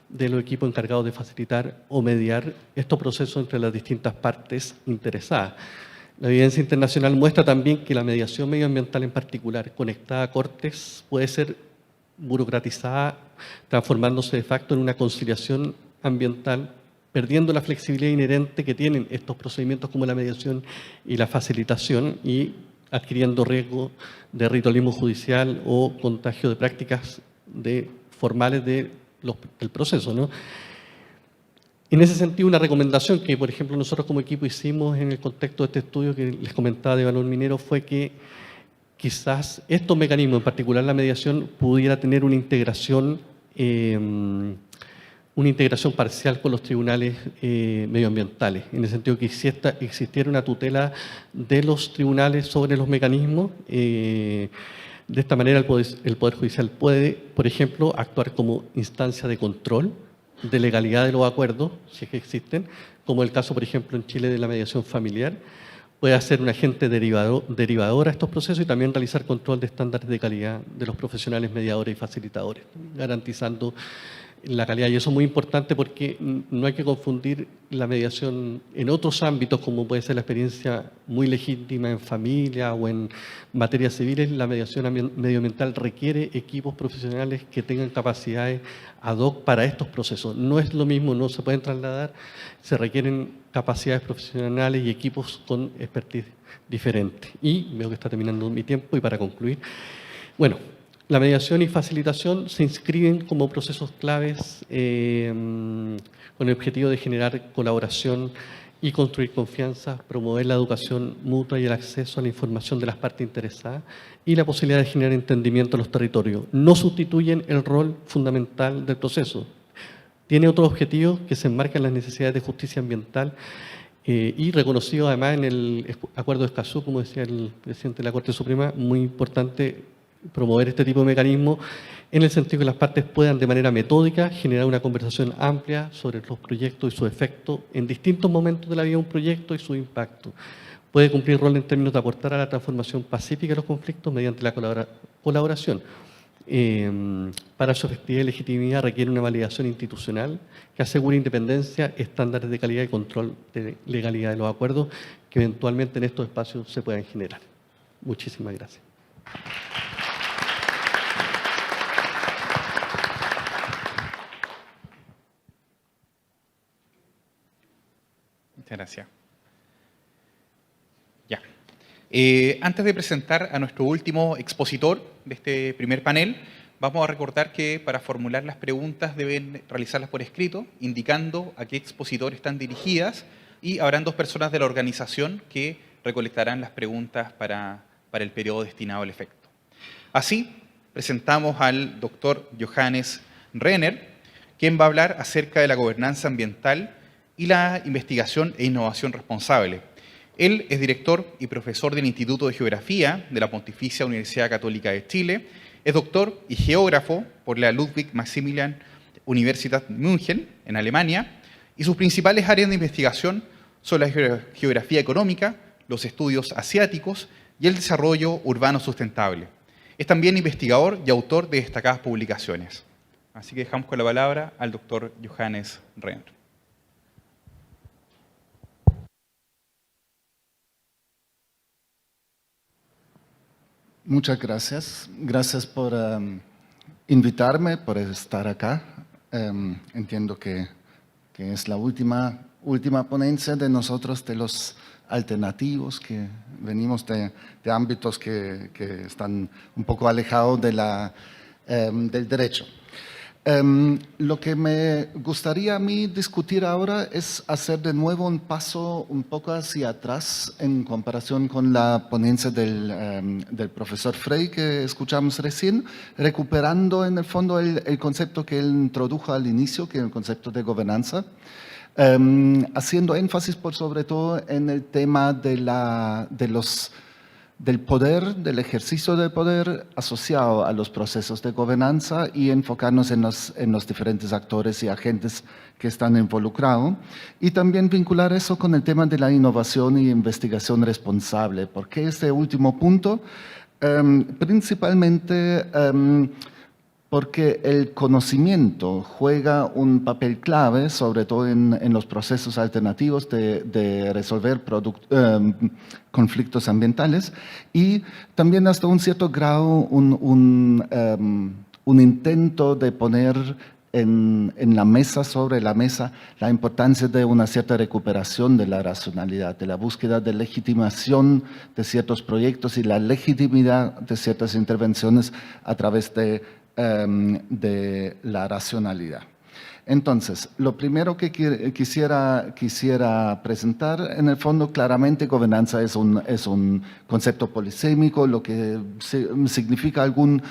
de los equipos encargados de facilitar o mediar estos procesos entre las distintas partes interesadas. La evidencia internacional muestra también que la mediación medioambiental en particular, conectada a cortes, puede ser burocratizada, transformándose de facto en una conciliación ambiental, perdiendo la flexibilidad inherente que tienen estos procedimientos como la mediación y la facilitación y adquiriendo riesgo de ritualismo judicial o contagio de prácticas formales del proceso, ¿no? En ese sentido, una recomendación que, por ejemplo, nosotros como equipo hicimos en el contexto de este estudio que les comentaba de valor minero fue que quizás estos mecanismos, en particular la mediación, pudiera tener una integración parcial con los tribunales medioambientales, en el sentido que existiera una tutela de los tribunales sobre los mecanismos. De esta manera, el Poder Judicial puede, por ejemplo, actuar como instancia de control de legalidad de los acuerdos, si es que existen, como el caso, por ejemplo, en Chile de la mediación familiar. Puede ser un agente derivador a estos procesos y también realizar control de estándares de calidad de los profesionales mediadores y facilitadores, garantizando la calidad. Y eso es muy importante porque no hay que confundir la mediación en otros ámbitos, como puede ser la experiencia muy legítima en familia o en materias civiles. La mediación medioambiental requiere equipos profesionales que tengan capacidades ad hoc para estos procesos. No es lo mismo, no se pueden trasladar, se requieren capacidades profesionales y equipos con expertise diferente. Y veo que está terminando mi tiempo y para concluir, bueno, la mediación y facilitación se inscriben como procesos claves con el objetivo de generar colaboración y construir confianza, promover la educación mutua y el acceso a la información de las partes interesadas y la posibilidad de generar entendimiento en los territorios. No sustituyen el rol fundamental del proceso. Tiene otros objetivos que se enmarcan en las necesidades de justicia ambiental y reconocido además en el Acuerdo de Escazú, como decía el presidente de la Corte Suprema, muy importante promover este tipo de mecanismos en el sentido que las partes puedan de manera metódica generar una conversación amplia sobre los proyectos y su efecto en distintos momentos de la vida de un proyecto y su impacto. Puede cumplir rol en términos de aportar a la transformación pacífica de los conflictos mediante la colaboración. Para su efectividad y legitimidad requiere una validación institucional que asegure independencia, estándares de calidad y control de legalidad de los acuerdos que eventualmente en estos espacios se puedan generar. Muchísimas gracias. Muchas gracias. Ya. Antes de presentar a nuestro último expositor de este primer panel, vamos a recordar que para formular las preguntas deben realizarlas por escrito, indicando a qué expositor están dirigidas, y habrán dos personas de la organización que recolectarán las preguntas para el periodo destinado al efecto. Así, presentamos al doctor Johannes Renner, quien va a hablar acerca de la gobernanza ambiental y la investigación e innovación responsable. Él es director y profesor del Instituto de Geografía de la Pontificia Universidad Católica de Chile, es doctor y geógrafo por la Ludwig Maximilian Universität München, en Alemania, y sus principales áreas de investigación son la geografía económica, los estudios asiáticos y el desarrollo urbano sustentable. Es también investigador y autor de destacadas publicaciones. Así que dejamos con la palabra al doctor Johannes Renner. Muchas gracias. Gracias por invitarme, por estar acá. Entiendo que es la última ponencia de nosotros, de los alternativos, que venimos de ámbitos que están un poco alejados de del derecho. Lo que me gustaría a mí discutir ahora es hacer de nuevo un paso un poco hacia atrás en comparación con la ponencia del profesor Frey que escuchamos recién, recuperando en el fondo el concepto que él introdujo al inicio, que es el concepto de gobernanza, haciendo énfasis sobre todo en el tema del poder, del ejercicio del poder asociado a los procesos de gobernanza y enfocarnos en los diferentes actores y agentes que están involucrados. Y también vincular eso con el tema de la innovación y investigación responsable. ¿Por qué este último punto? Principalmente porque el conocimiento juega un papel clave, sobre todo en los procesos alternativos de resolver conflictos ambientales, y también hasta un cierto grado un intento de poner sobre la mesa, la importancia de una cierta recuperación de la racionalidad, de la búsqueda de legitimación de ciertos proyectos y la legitimidad de ciertas intervenciones a través de la racionalidad. Entonces, lo primero que quisiera presentar, en el fondo, claramente, gobernanza es un concepto polisémico, lo que significa algún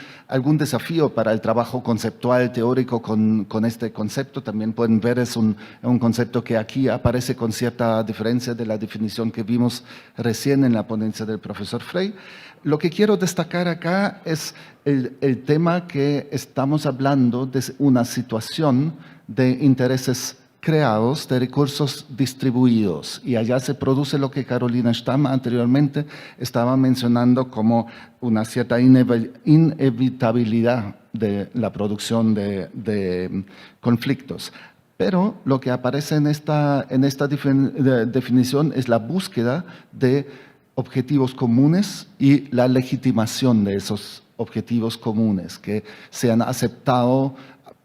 desafío para el trabajo conceptual, teórico con este concepto. También pueden ver, es un concepto que aquí aparece con cierta diferencia de la definición que vimos recién en la ponencia del profesor Frey. Lo que quiero destacar acá es el tema que estamos hablando de una situación de intereses creados, de recursos distribuidos. Y allá se produce lo que Carolina Stamm anteriormente estaba mencionando como una cierta inevitabilidad de la producción de conflictos. Pero lo que aparece en esta definición es la búsqueda de objetivos comunes y la legitimación de esos objetivos comunes que sean aceptados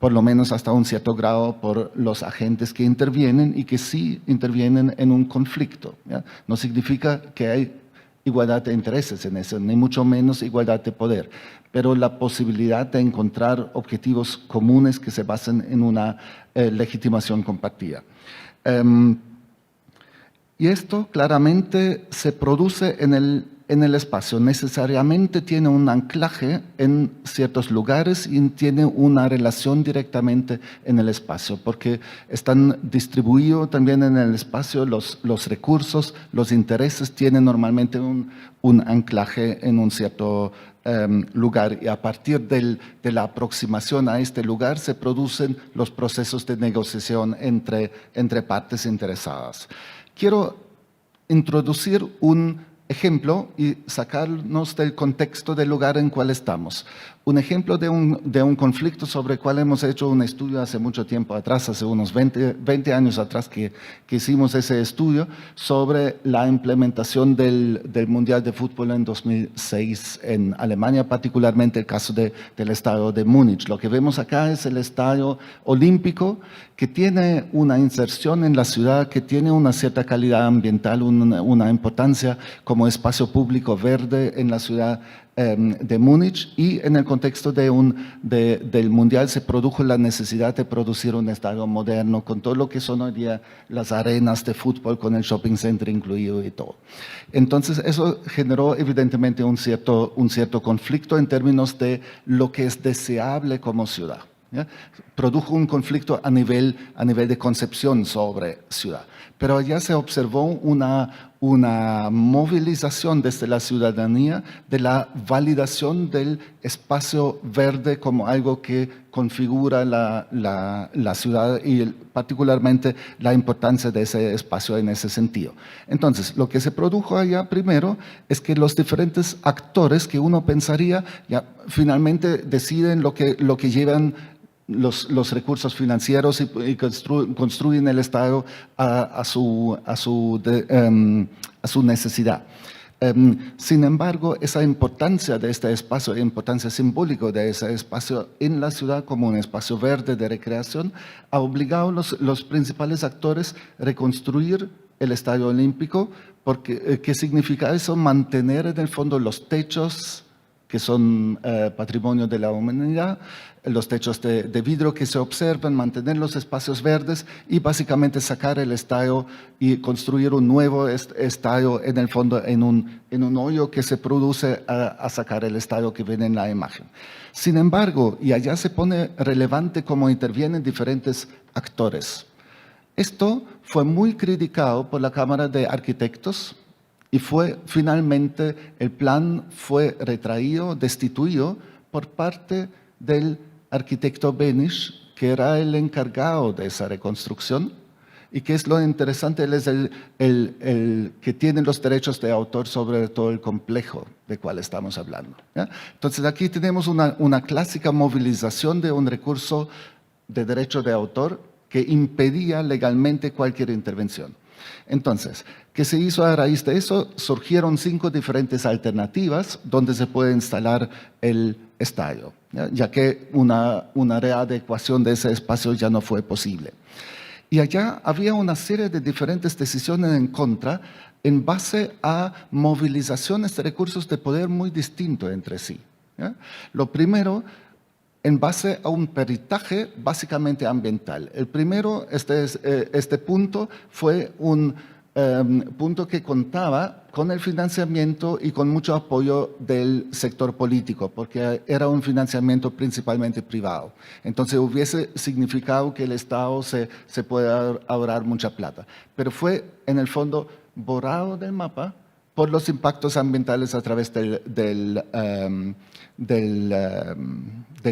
por lo menos hasta un cierto grado por los agentes que intervienen y que sí intervienen en un conflicto, ¿ya? No significa que hay igualdad de intereses en eso, ni mucho menos igualdad de poder, pero la posibilidad de encontrar objetivos comunes que se basen en una legitimación compartida. Y esto claramente se produce en el espacio. Necesariamente tiene un anclaje en ciertos lugares y tiene una relación directamente en el espacio, porque están distribuidos también en el espacio los recursos, los intereses tienen normalmente un anclaje en un cierto lugar, y a partir de la aproximación a este lugar se producen los procesos de negociación entre partes interesadas. Quiero introducir un ejemplo y sacarnos del contexto del lugar en cual estamos. Un ejemplo de un conflicto sobre el cual hemos hecho un estudio hace mucho tiempo atrás, hace unos 20 años atrás que hicimos ese estudio sobre la implementación del Mundial de Fútbol en 2006 en Alemania, particularmente el caso del estadio de Múnich. Lo que vemos acá es el estadio olímpico, que tiene una inserción en la ciudad, que tiene una cierta calidad ambiental, una importancia como espacio público verde en la ciudad de Múnich, y en el contexto del Mundial se produjo la necesidad de producir un estadio moderno con todo lo que son hoy día las arenas de fútbol, con el shopping center incluido y todo. Entonces eso generó evidentemente un cierto conflicto en términos de lo que es deseable como ciudad, ¿ya? Produjo un conflicto a nivel de concepción sobre ciudad. Pero allá se observó una movilización desde la ciudadanía de la validación del espacio verde como algo que configura la ciudad y particularmente la importancia de ese espacio en ese sentido. Entonces, lo que se produjo allá primero es que los diferentes actores que uno pensaría ya finalmente deciden lo que llevan los recursos financieros y construyen el Estado a su necesidad. Sin embargo, esa importancia de este espacio, importancia simbólica de ese espacio en la ciudad como un espacio verde de recreación, ha obligado a los principales actores a reconstruir el Estadio Olímpico, porque ¿qué significa eso? Mantener en el fondo los techos que son patrimonio de la humanidad, los techos de vidrio que se observan, mantener los espacios verdes y básicamente sacar el estadio y construir un nuevo estadio en el fondo en un hoyo que se produce a sacar el estadio que viene en la imagen. Sin embargo, y allá se pone relevante cómo intervienen diferentes actores. Esto fue muy criticado por la Cámara de Arquitectos y finalmente el plan fue retraído, destituido por parte del arquitecto Benisch, que era el encargado de esa reconstrucción. Y que es lo interesante, él es el que tiene los derechos de autor sobre todo el complejo de cual estamos hablando, ¿ya? Entonces aquí tenemos una clásica movilización de un recurso de derecho de autor que impedía legalmente cualquier intervención. Entonces, ¿qué se hizo a raíz de eso? Surgieron 5 diferentes alternativas donde se puede instalar el estadio, ya que una readecuación de ese espacio ya no fue posible. Y allá había una serie de diferentes decisiones en contra en base a movilizaciones de recursos de poder muy distintos entre sí, ¿ya? Lo primero, en base a un peritaje básicamente ambiental. El primero, este punto, fue un punto que contaba con el financiamiento y con mucho apoyo del sector político, porque era un financiamiento principalmente privado. Entonces hubiese significado que el Estado se puede ahorrar mucha plata. Pero fue, en el fondo, borrado del mapa por los impactos ambientales a través del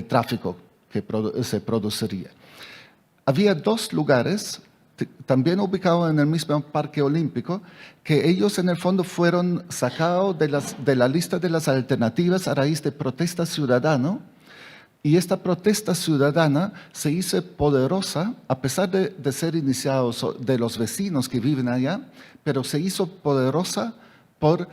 tráfico que se produciría. Había 2 lugares también ubicado en el mismo Parque Olímpico, que ellos en el fondo fueron sacados de la lista de las alternativas a raíz de protesta ciudadana, y esta protesta ciudadana se hizo poderosa, a pesar de ser iniciados de los vecinos que viven allá, pero se hizo poderosa por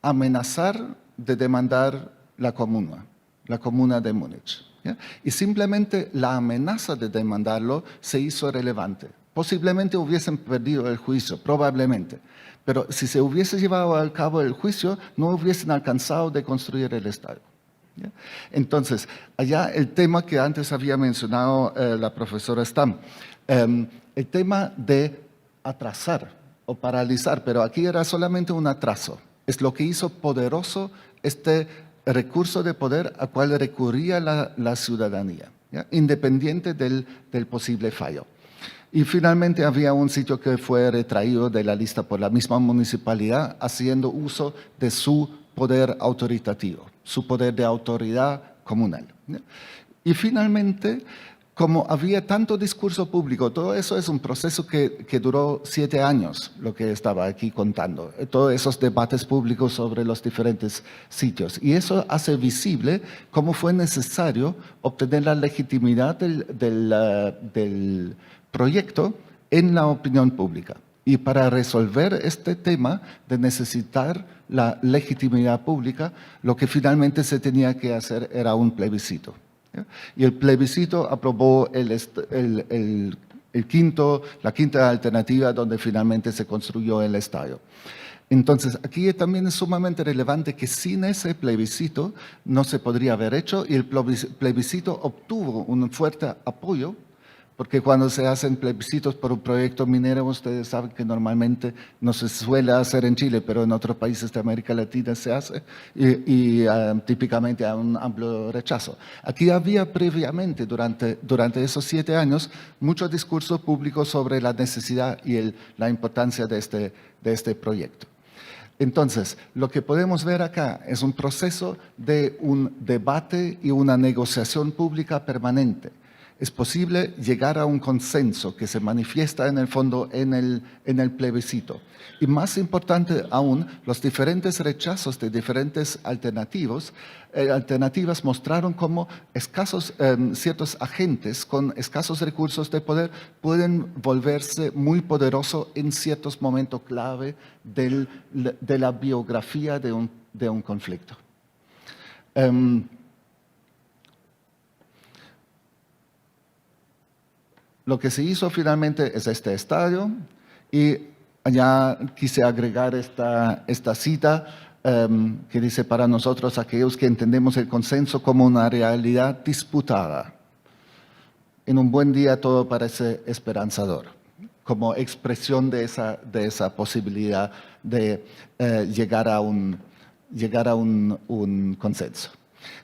amenazar de demandar la comuna de Múnich, ¿ya? Y simplemente la amenaza de demandarlo se hizo relevante. Posiblemente hubiesen perdido el juicio, probablemente. Pero si se hubiese llevado a cabo el juicio, no hubiesen alcanzado de construir el estadio, ¿ya? Entonces, allá el tema que antes había mencionado la profesora Stam, el tema de atrasar o paralizar, pero aquí era solamente un atraso. Es lo que hizo poderoso este recurso de poder al cual recurría la ciudadanía, ¿ya? Independiente del posible fallo. Y finalmente había un sitio que fue retraído de la lista por la misma municipalidad, haciendo uso de su poder autoritativo, su poder de autoridad comunal, ¿ya? Y finalmente, como había tanto discurso público, todo eso es un proceso que duró 7 años, lo que estaba aquí contando, todos esos debates públicos sobre los diferentes sitios. Y eso hace visible cómo fue necesario obtener la legitimidad del proyecto en la opinión pública. Y para resolver este tema de necesitar la legitimidad pública, lo que finalmente se tenía que hacer era un plebiscito, ¿ya? Y el plebiscito aprobó la quinta alternativa donde finalmente se construyó el estadio. Entonces, aquí también es sumamente relevante que sin ese plebiscito no se podría haber hecho, y el plebiscito obtuvo un fuerte apoyo, porque cuando se hacen plebiscitos por un proyecto minero, ustedes saben que normalmente no se suele hacer en Chile, pero en otros países de América Latina se hace, y típicamente hay un amplio rechazo. Aquí había previamente, durante esos 7 años, mucho discurso público sobre la necesidad y la importancia de este proyecto. Entonces, lo que podemos ver acá es un proceso de un debate y una negociación pública permanente. Es posible llegar a un consenso que se manifiesta en el fondo en el plebiscito. Y más importante aún, los diferentes rechazos de diferentes alternativas mostraron cómo ciertos agentes con escasos recursos de poder pueden volverse muy poderosos en ciertos momentos clave de la biografía de un conflicto. Lo que se hizo finalmente es este estadio, y allá quise agregar esta cita que dice: para nosotros, aquellos que entendemos el consenso como una realidad disputada, en un buen día todo parece esperanzador, como expresión de esa posibilidad de llegar a un consenso.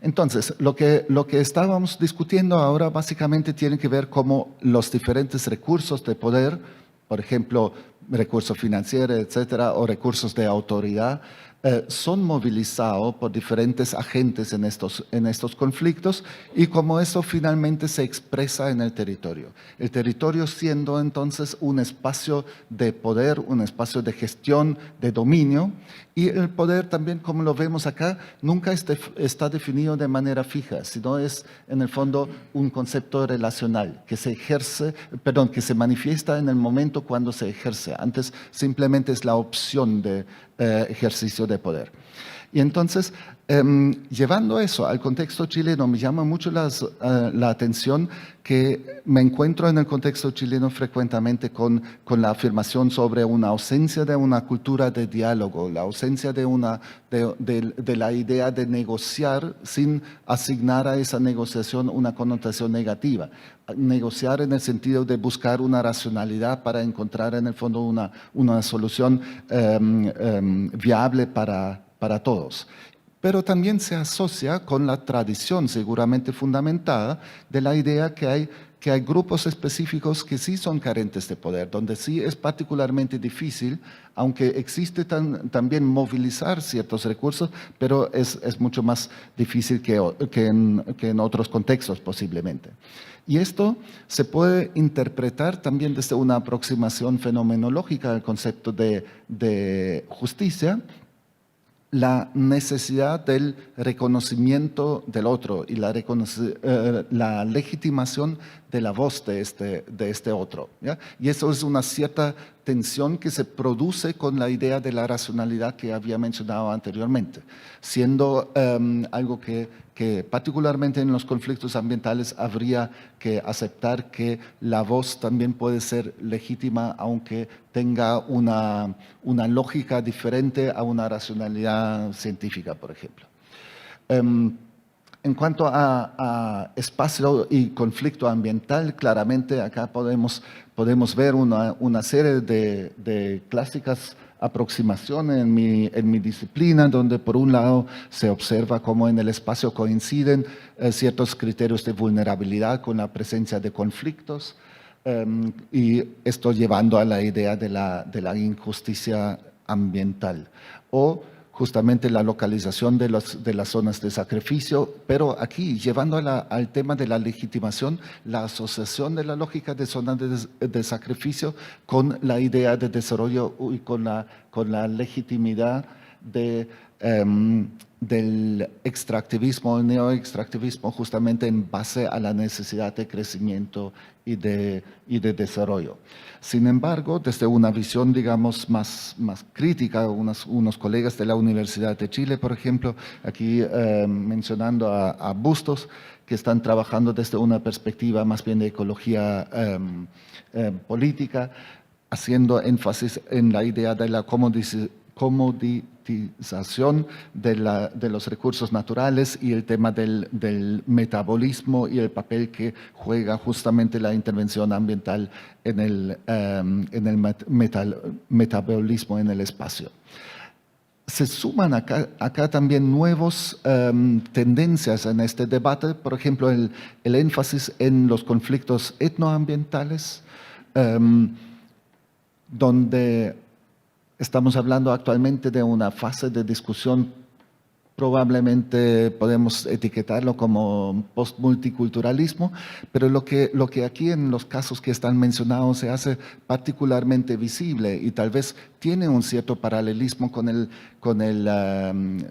Entonces, lo que estábamos discutiendo ahora básicamente tiene que ver cómo los diferentes recursos de poder por ejemplo, recursos financieros, etcétera, o recursos de autoridad, son movilizados por diferentes agentes en estos conflictos y como eso finalmente se expresa en el territorio. El territorio siendo entonces un espacio de poder, un espacio de gestión, de dominio, y el poder también, como lo vemos acá, nunca está definido de manera fija, sino es en el fondo un concepto relacional que se que se manifiesta en el momento cuando se ejerce. Antes simplemente es la opción de ejercicio de poder. Y entonces, llevando eso al contexto chileno, me llama mucho la atención que me encuentro en el contexto chileno frecuentemente con la afirmación sobre una ausencia de una cultura de diálogo, la ausencia de la idea de negociar sin asignar a esa negociación una connotación negativa. Negociar en el sentido de buscar una racionalidad para encontrar en el fondo una solución viable para todos. Pero también se asocia con la tradición seguramente fundamentada de la idea que hay grupos específicos que sí son carentes de poder, donde sí es particularmente difícil, aunque existe también movilizar ciertos recursos, pero es mucho más difícil que en otros contextos posiblemente. Y esto se puede interpretar también desde una aproximación fenomenológica al concepto de justicia, la necesidad del reconocimiento del otro y la legitimación de la voz de este otro, ¿ya? Y eso es una cierta tensión que se produce con la idea de la racionalidad que había mencionado anteriormente, siendo algo que particularmente en los conflictos ambientales habría que aceptar que la voz también puede ser legítima aunque tenga una lógica diferente a una racionalidad científica, por ejemplo. En cuanto a espacio y conflicto ambiental, claramente acá podemos ver una serie de clásicas aproximaciones en mi disciplina, donde por un lado se observa cómo en el espacio coinciden ciertos criterios de vulnerabilidad con la presencia de conflictos, y esto llevando a la idea de la injusticia ambiental. O justamente la localización de las zonas de sacrificio, pero aquí llevando al tema de la legitimación, la asociación de la lógica de zonas de sacrificio con la idea de desarrollo y con la legitimidad del extractivismo, el neoextractivismo, justamente en base a la necesidad de crecimiento y de desarrollo. Sin embargo, desde una visión, digamos, más crítica, unos colegas de la Universidad de Chile, por ejemplo, aquí mencionando a Bustos, que están trabajando desde una perspectiva más bien de ecología política, haciendo énfasis en la idea de la comoditización de los recursos naturales y el tema del metabolismo y el papel que juega justamente la intervención ambiental en el metabolismo en el espacio. Se suman acá también nuevas tendencias en este debate, por ejemplo, el énfasis en los conflictos etnoambientales, donde estamos hablando actualmente de una fase de discusión, probablemente podemos etiquetarlo como postmulticulturalismo, pero lo que aquí en los casos que están mencionados se hace particularmente visible y tal vez tiene un cierto paralelismo con el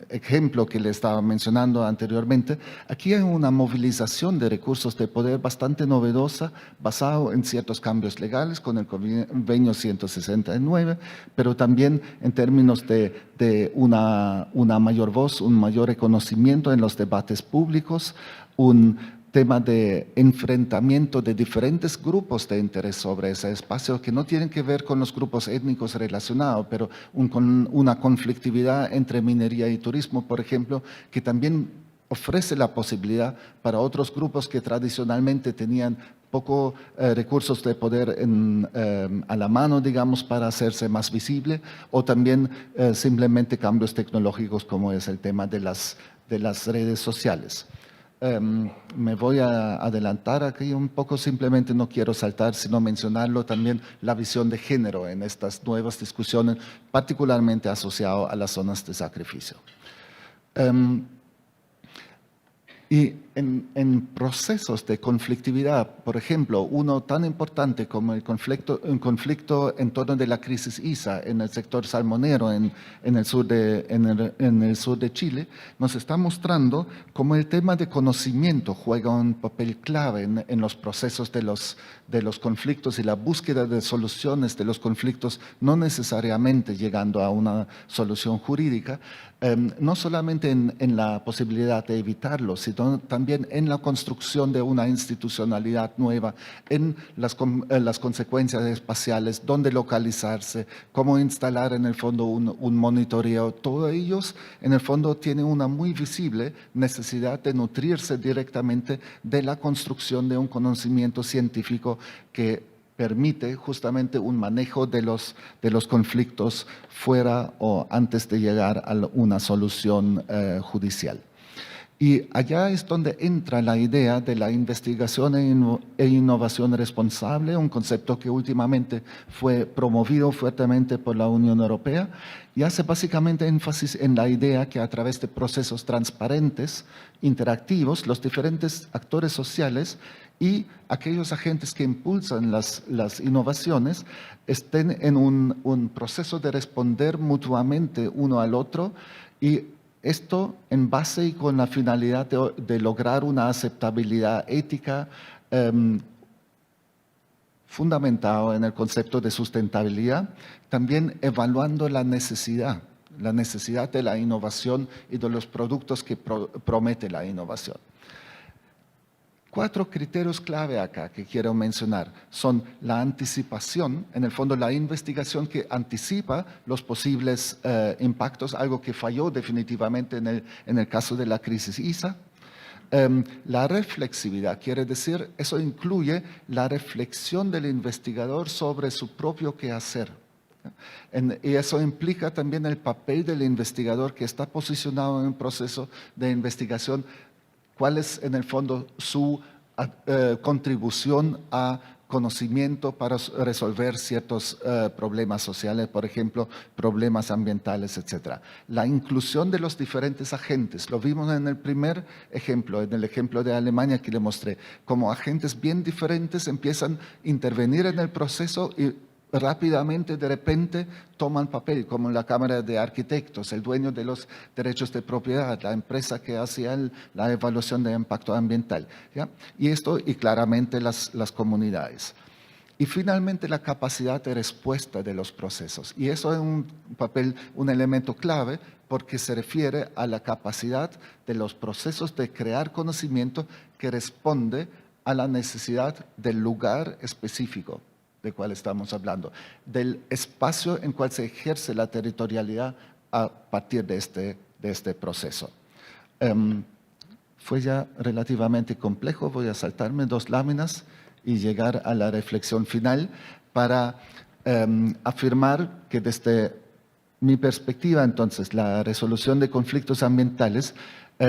ejemplo que le estaba mencionando anteriormente. Aquí hay una movilización de recursos de poder bastante novedosa, basado en ciertos cambios legales con el Convenio 169, pero también en términos de una mayor voz, un mayor reconocimiento en los debates públicos, un tema de enfrentamiento de diferentes grupos de interés sobre ese espacio que no tienen que ver con los grupos étnicos relacionados, pero con una conflictividad entre minería y turismo, por ejemplo, que también ofrece la posibilidad para otros grupos que tradicionalmente tenían poco recursos de poder a la mano, digamos, para hacerse más visible, o también simplemente cambios tecnológicos como es el tema de las redes sociales. Me voy a adelantar aquí un poco, simplemente no quiero saltar, sino mencionarlo también, la visión de género en estas nuevas discusiones, particularmente asociado a las zonas de sacrificio. Y en procesos de conflictividad, por ejemplo, uno tan importante como el conflicto en torno de la crisis ISA en el sector salmonero en el sur de Chile, nos está mostrando cómo el tema de conocimiento juega un papel clave en los procesos de los conflictos y la búsqueda de soluciones de los conflictos, no necesariamente llegando a una solución jurídica, no solamente en la posibilidad de evitarlo, sino también en la construcción de una institucionalidad nueva, en las consecuencias espaciales, dónde localizarse, cómo instalar en el fondo un monitoreo. Todos ellos en el fondo tienen una muy visible necesidad de nutrirse directamente de la construcción de un conocimiento científico que permite justamente un manejo de los conflictos fuera o antes de llegar a una solución judicial. Y allá es donde entra la idea de la investigación e innovación responsable, un concepto que últimamente fue promovido fuertemente por la Unión Europea y hace básicamente énfasis en la idea que a través de procesos transparentes, interactivos, los diferentes actores sociales y aquellos agentes que impulsan las innovaciones estén en un proceso de responder mutuamente uno al otro, y esto en base y con la finalidad de lograr una aceptabilidad ética fundamentado en el concepto de sustentabilidad, también evaluando la necesidad de la innovación y de los productos que promete la innovación. 4 criterios clave acá que quiero mencionar son la anticipación, en el fondo la investigación que anticipa los posibles impactos, algo que falló definitivamente en el caso de la crisis ISA. La reflexividad, quiere decir, eso incluye la reflexión del investigador sobre su propio quehacer. Y eso implica también el papel del investigador que está posicionado en un proceso de investigación. ¿Cuál es, en el fondo, su contribución a conocimiento para resolver ciertos problemas sociales, por ejemplo, problemas ambientales, etc.? La inclusión de los diferentes agentes, lo vimos en el primer ejemplo, en el ejemplo de Alemania que le mostré, como agentes bien diferentes empiezan a intervenir en el proceso y rápidamente, de repente, toman papel, como la Cámara de Arquitectos, el dueño de los derechos de propiedad, la empresa que hacía la evaluación de impacto ambiental, ¿ya? Y claramente las comunidades. Y finalmente la capacidad de respuesta de los procesos. Y eso es un elemento clave porque se refiere a la capacidad de los procesos de crear conocimiento que responde a la necesidad del lugar específico de cual estamos hablando, del espacio en cual se ejerce la territorialidad a partir de este proceso. Fue ya relativamente complejo, voy a saltarme 2 láminas y llegar a la reflexión final para afirmar que desde mi perspectiva, entonces, la resolución de conflictos ambientales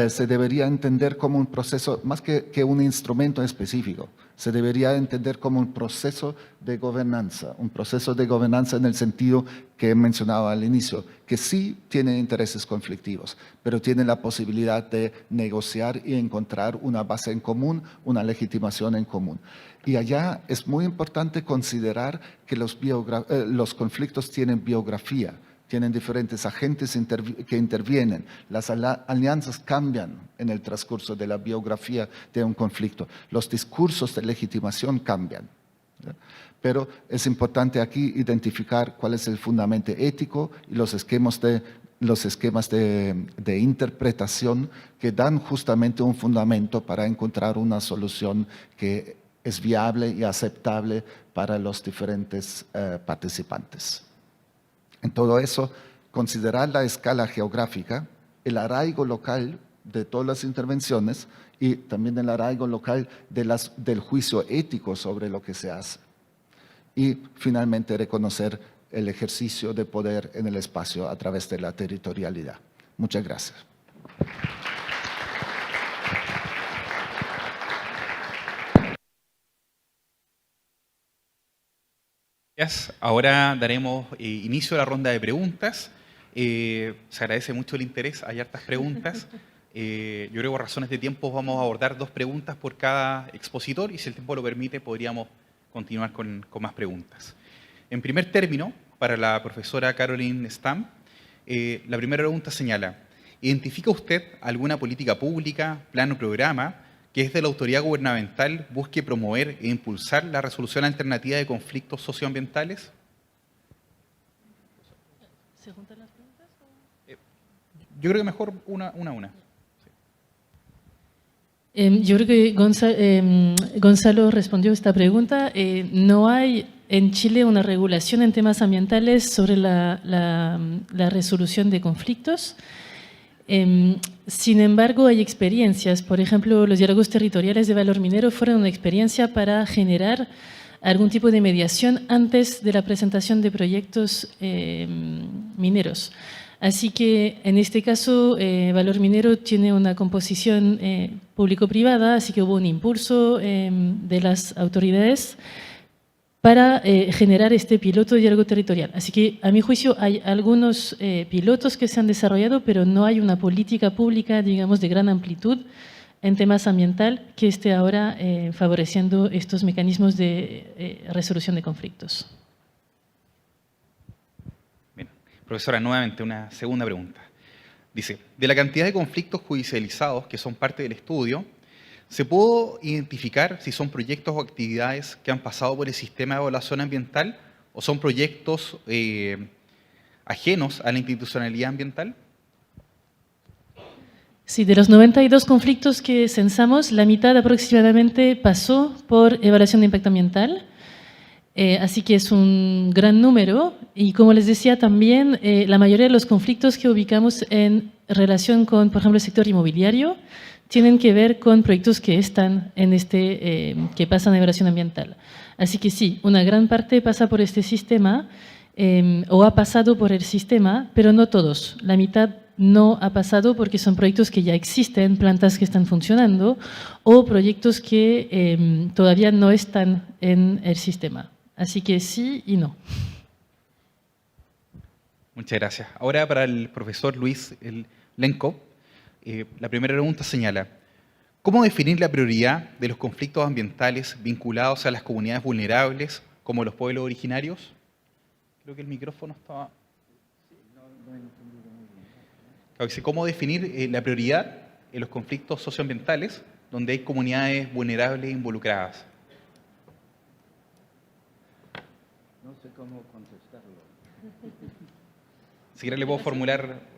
se debería entender como un proceso, más que un instrumento específico, se debería entender como un proceso de gobernanza en el sentido que he mencionado al inicio, que sí tiene intereses conflictivos, pero tiene la posibilidad de negociar y encontrar una base en común, una legitimación en común. Y allá es muy importante considerar que los conflictos tienen biografía, tienen diferentes agentes que intervienen. Las alianzas cambian en el transcurso de la biografía de un conflicto. Los discursos de legitimación cambian. Pero es importante aquí identificar cuál es el fundamento ético y los esquemas de interpretación que dan justamente un fundamento para encontrar una solución que es viable y aceptable para los diferentes participantes. En todo eso, considerar la escala geográfica, el arraigo local de todas las intervenciones y también el arraigo local del juicio ético sobre lo que se hace. Y finalmente reconocer el ejercicio de poder en el espacio a través de la territorialidad. Muchas gracias. Gracias. Ahora daremos inicio a la ronda de preguntas. Se agradece mucho el interés, hay hartas preguntas. Yo creo que por razones de tiempo vamos a abordar 2 preguntas por cada expositor y si el tiempo lo permite podríamos continuar con más preguntas. En primer término, para la profesora Caroline Stam, la primera pregunta señala: ¿identifica usted alguna política pública, plan o programa que desde la autoridad gubernamental busque promover e impulsar la resolución alternativa de conflictos socioambientales? ¿Se juntan las preguntas? Yo creo que mejor una. Yo creo que Gonzalo respondió a esta pregunta. No hay en Chile una regulación en temas ambientales sobre la resolución de conflictos. Sin embargo, hay experiencias. Por ejemplo, los diálogos territoriales de valor minero fueron una experiencia para generar algún tipo de mediación antes de la presentación de proyectos mineros. Así que, en este caso, Valor Minero tiene una composición público-privada, así que hubo un impulso de las autoridades para generar este piloto de diálogo territorial. Así que, a mi juicio, hay algunos pilotos que se han desarrollado, pero no hay una política pública, digamos, de gran amplitud en temas ambiental que esté ahora favoreciendo estos mecanismos de resolución de conflictos. Bien. Profesora, nuevamente una segunda pregunta. Dice, de la cantidad de conflictos judicializados que son parte del estudio, ¿se pudo identificar si son proyectos o actividades que han pasado por el sistema de evaluación ambiental o son proyectos ajenos a la institucionalidad ambiental? Sí, de los 92 conflictos que censamos, la mitad aproximadamente pasó por evaluación de impacto ambiental. Así que es un gran número. Y como les decía también, la mayoría de los conflictos que ubicamos en relación con, por ejemplo, el sector inmobiliario, tienen que ver con proyectos que están en que pasan a evaluación ambiental. Así que sí, una gran parte pasa por este sistema o ha pasado por el sistema, pero no todos. La mitad no ha pasado porque son proyectos que ya existen, plantas que están funcionando o proyectos que todavía no están en el sistema. Así que sí y no. Muchas gracias. Ahora para el profesor Luis Lenco, la primera pregunta señala, ¿cómo definir la prioridad de los conflictos ambientales vinculados a las comunidades vulnerables como los pueblos originarios? Creo que el micrófono estaba... ¿Cómo definir la prioridad en los conflictos socioambientales donde hay comunidades vulnerables involucradas? No sé cómo contestarlo. Si quiere le puedo formular...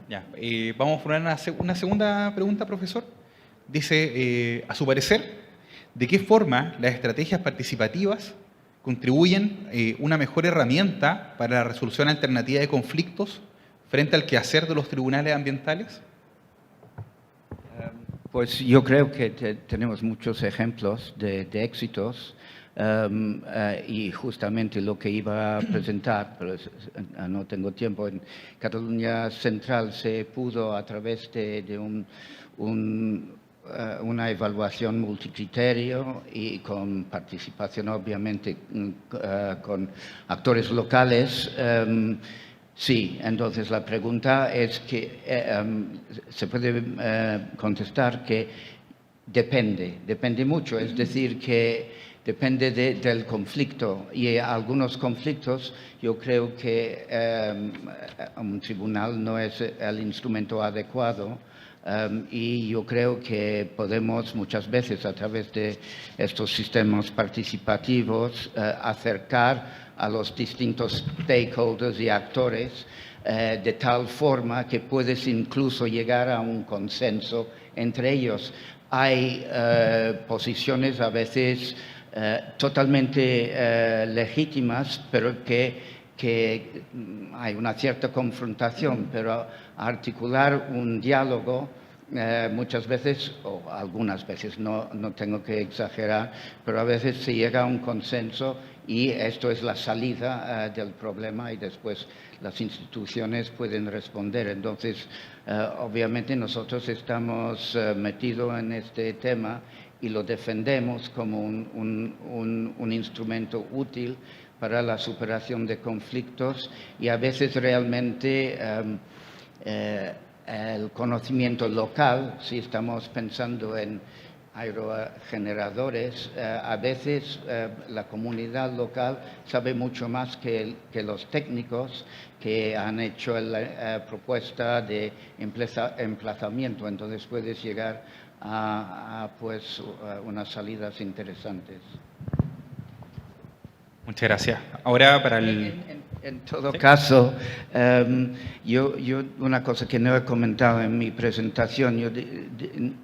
Ya, vamos a formular una segunda pregunta, profesor. Dice, a su parecer, ¿de qué forma las estrategias participativas contribuyen una mejor herramienta para la resolución alternativa de conflictos frente al quehacer de los tribunales ambientales? Pues yo creo que tenemos muchos ejemplos de éxitos y justamente lo que iba a presentar, pero no tengo tiempo, en Cataluña Central se pudo a través de una evaluación multicriterio y con participación obviamente con actores locales. Sí, entonces la pregunta es que se puede contestar que depende mucho, es decir, que depende del conflicto y algunos conflictos yo creo que un tribunal no es el instrumento adecuado y yo creo que podemos muchas veces a través de estos sistemas participativos acercar a los distintos stakeholders y actores de tal forma que puedes incluso llegar a un consenso entre ellos. Hay posiciones a veces totalmente legítimas, pero que hay una cierta confrontación, pero articular un diálogo muchas veces, o algunas veces, no tengo que exagerar, pero a veces se llega a un consenso y esto es la salida del problema y después las instituciones pueden responder. Entonces, obviamente nosotros estamos metidos en este tema y lo defendemos como un instrumento útil para la superación de conflictos y a veces realmente el conocimiento local, si estamos pensando en aerogeneradores, a veces la comunidad local sabe mucho más que los técnicos que han hecho la propuesta de emplazamiento, entonces puedes llegar a unas salidas interesantes. Muchas gracias. Ahora para el... En todo caso, yo una cosa que no he comentado en mi presentación, yo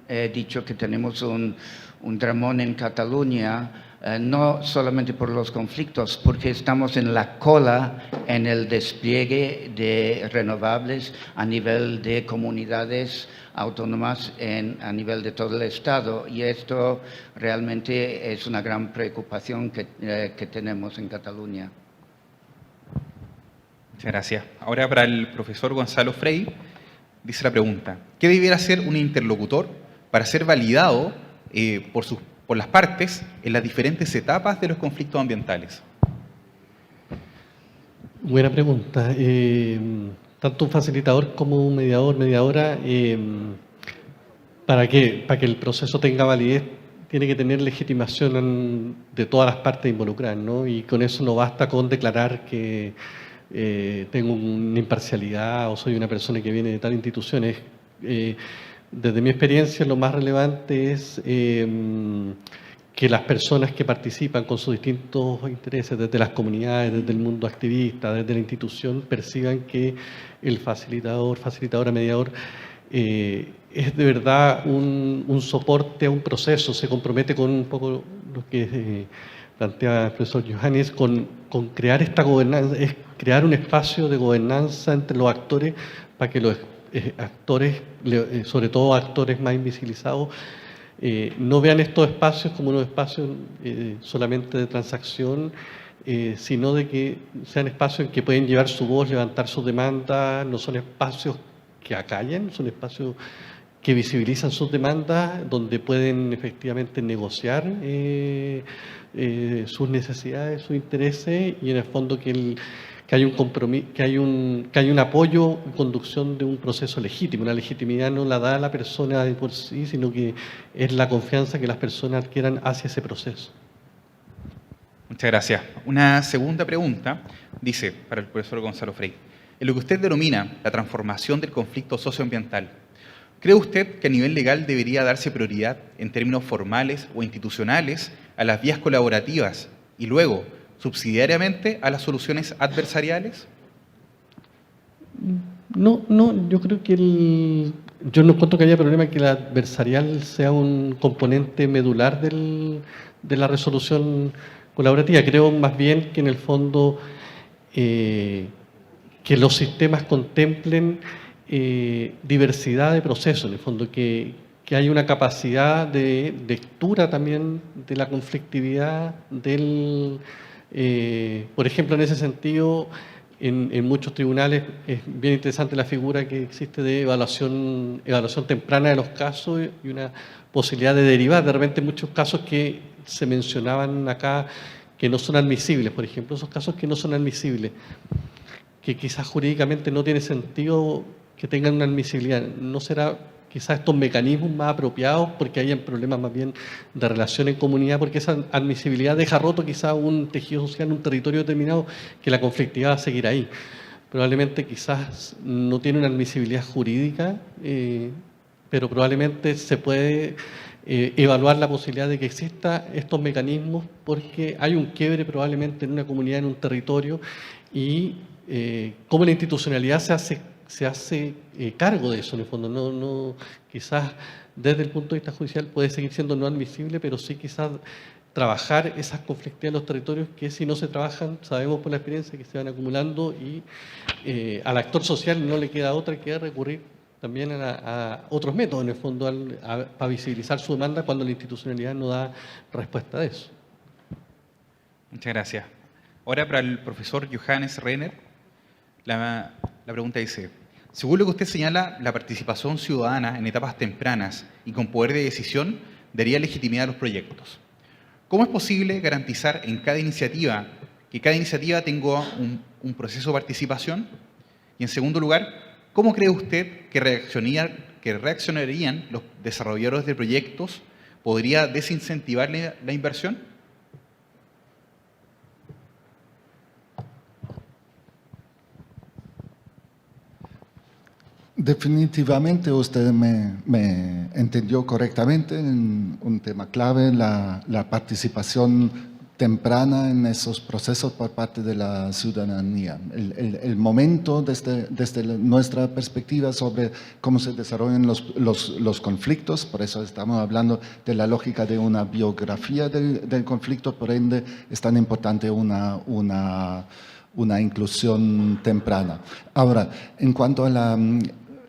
he dicho que tenemos un dramón en Cataluña, no solamente por los conflictos, porque estamos en la cola en el despliegue de renovables a nivel de comunidades autónomas a nivel de todo el Estado, y esto realmente es una gran preocupación que tenemos en Cataluña. Muchas gracias. Ahora para el profesor Gonzalo Frey, dice la pregunta: ¿qué debiera hacer un interlocutor para ser validado por las partes en las diferentes etapas de los conflictos ambientales? Buena pregunta. Tanto un facilitador como un mediador, mediadora, para que el proceso tenga validez, tiene que tener legitimación de todas las partes involucradas, ¿no? Y con eso no basta con declarar que tengo una imparcialidad o soy una persona que viene de tal institución. Desde mi experiencia, lo más relevante es que las personas que participan con sus distintos intereses, desde las comunidades, desde el mundo activista, desde la institución, perciban que el facilitador, facilitadora, mediador, es de verdad un soporte a un proceso, se compromete con un poco lo que plantea el profesor Johannes, con crear esta gobernanza, es crear un espacio de gobernanza entre los actores para que los actores, sobre todo actores más invisibilizados, no vean estos espacios como unos espacios solamente de transacción, sino de que sean espacios en que pueden llevar su voz, levantar sus demandas, no son espacios que acallan, son espacios que visibilizan sus demandas, donde pueden efectivamente negociar sus necesidades, sus intereses, y en el fondo que hay un compromiso, que hay un apoyo y conducción de un proceso legítimo. La legitimidad no la da la persona de por sí, sino que es la confianza que las personas adquieran hacia ese proceso. Muchas gracias. Una segunda pregunta, dice, para el profesor Gonzalo Frey: en lo que usted denomina la transformación del conflicto socioambiental, ¿cree usted que a nivel legal debería darse prioridad en términos formales o institucionales a las vías colaborativas y luego subsidiariamente a las soluciones adversariales? No, yo creo que yo no encuentro que haya problema que el adversarial sea un componente medular de la resolución colaborativa. Creo más bien que en el fondo que los sistemas contemplen diversidad de procesos, en el fondo que hay una capacidad de lectura también de la conflictividad por ejemplo, en ese sentido, en muchos tribunales es bien interesante la figura que existe de evaluación temprana de los casos y una posibilidad de derivar. De repente muchos casos que se mencionaban acá que no son admisibles, por ejemplo, esos casos que no son admisibles, que quizás jurídicamente no tiene sentido que tengan una admisibilidad, ¿no será quizás estos mecanismos más apropiados porque hayan problemas más bien de relación en comunidad, porque esa admisibilidad deja roto quizás un tejido social, un territorio determinado, que la conflictividad va a seguir ahí? Probablemente quizás no tiene una admisibilidad jurídica, pero probablemente se puede evaluar la posibilidad de que exista estos mecanismos porque hay un quiebre probablemente en una comunidad, en un territorio, y cómo la institucionalidad se hace cargo de eso, en el fondo. No, quizás desde el punto de vista judicial puede seguir siendo no admisible, pero sí quizás trabajar esas conflictividades en los territorios que si no se trabajan, sabemos por la experiencia que se van acumulando y al actor social no le queda otra que recurrir también a otros métodos, en el fondo, para visibilizar su demanda cuando la institucionalidad no da respuesta a eso. Muchas gracias. Ahora para el profesor Johannes Renner, la pregunta dice, según lo que usted señala, la participación ciudadana en etapas tempranas y con poder de decisión daría legitimidad a los proyectos. ¿Cómo es posible garantizar en cada iniciativa que cada iniciativa tenga un proceso de participación? Y en segundo lugar, ¿cómo cree usted que reaccionarían los desarrolladores de proyectos? ¿Podría desincentivar la inversión? Definitivamente usted me entendió correctamente en un tema clave, la participación temprana en esos procesos por parte de la ciudadanía. El momento desde nuestra perspectiva sobre cómo se desarrollan los conflictos, por eso estamos hablando de la lógica de una biografía del conflicto, por ende es tan importante una inclusión temprana. Ahora, en cuanto a la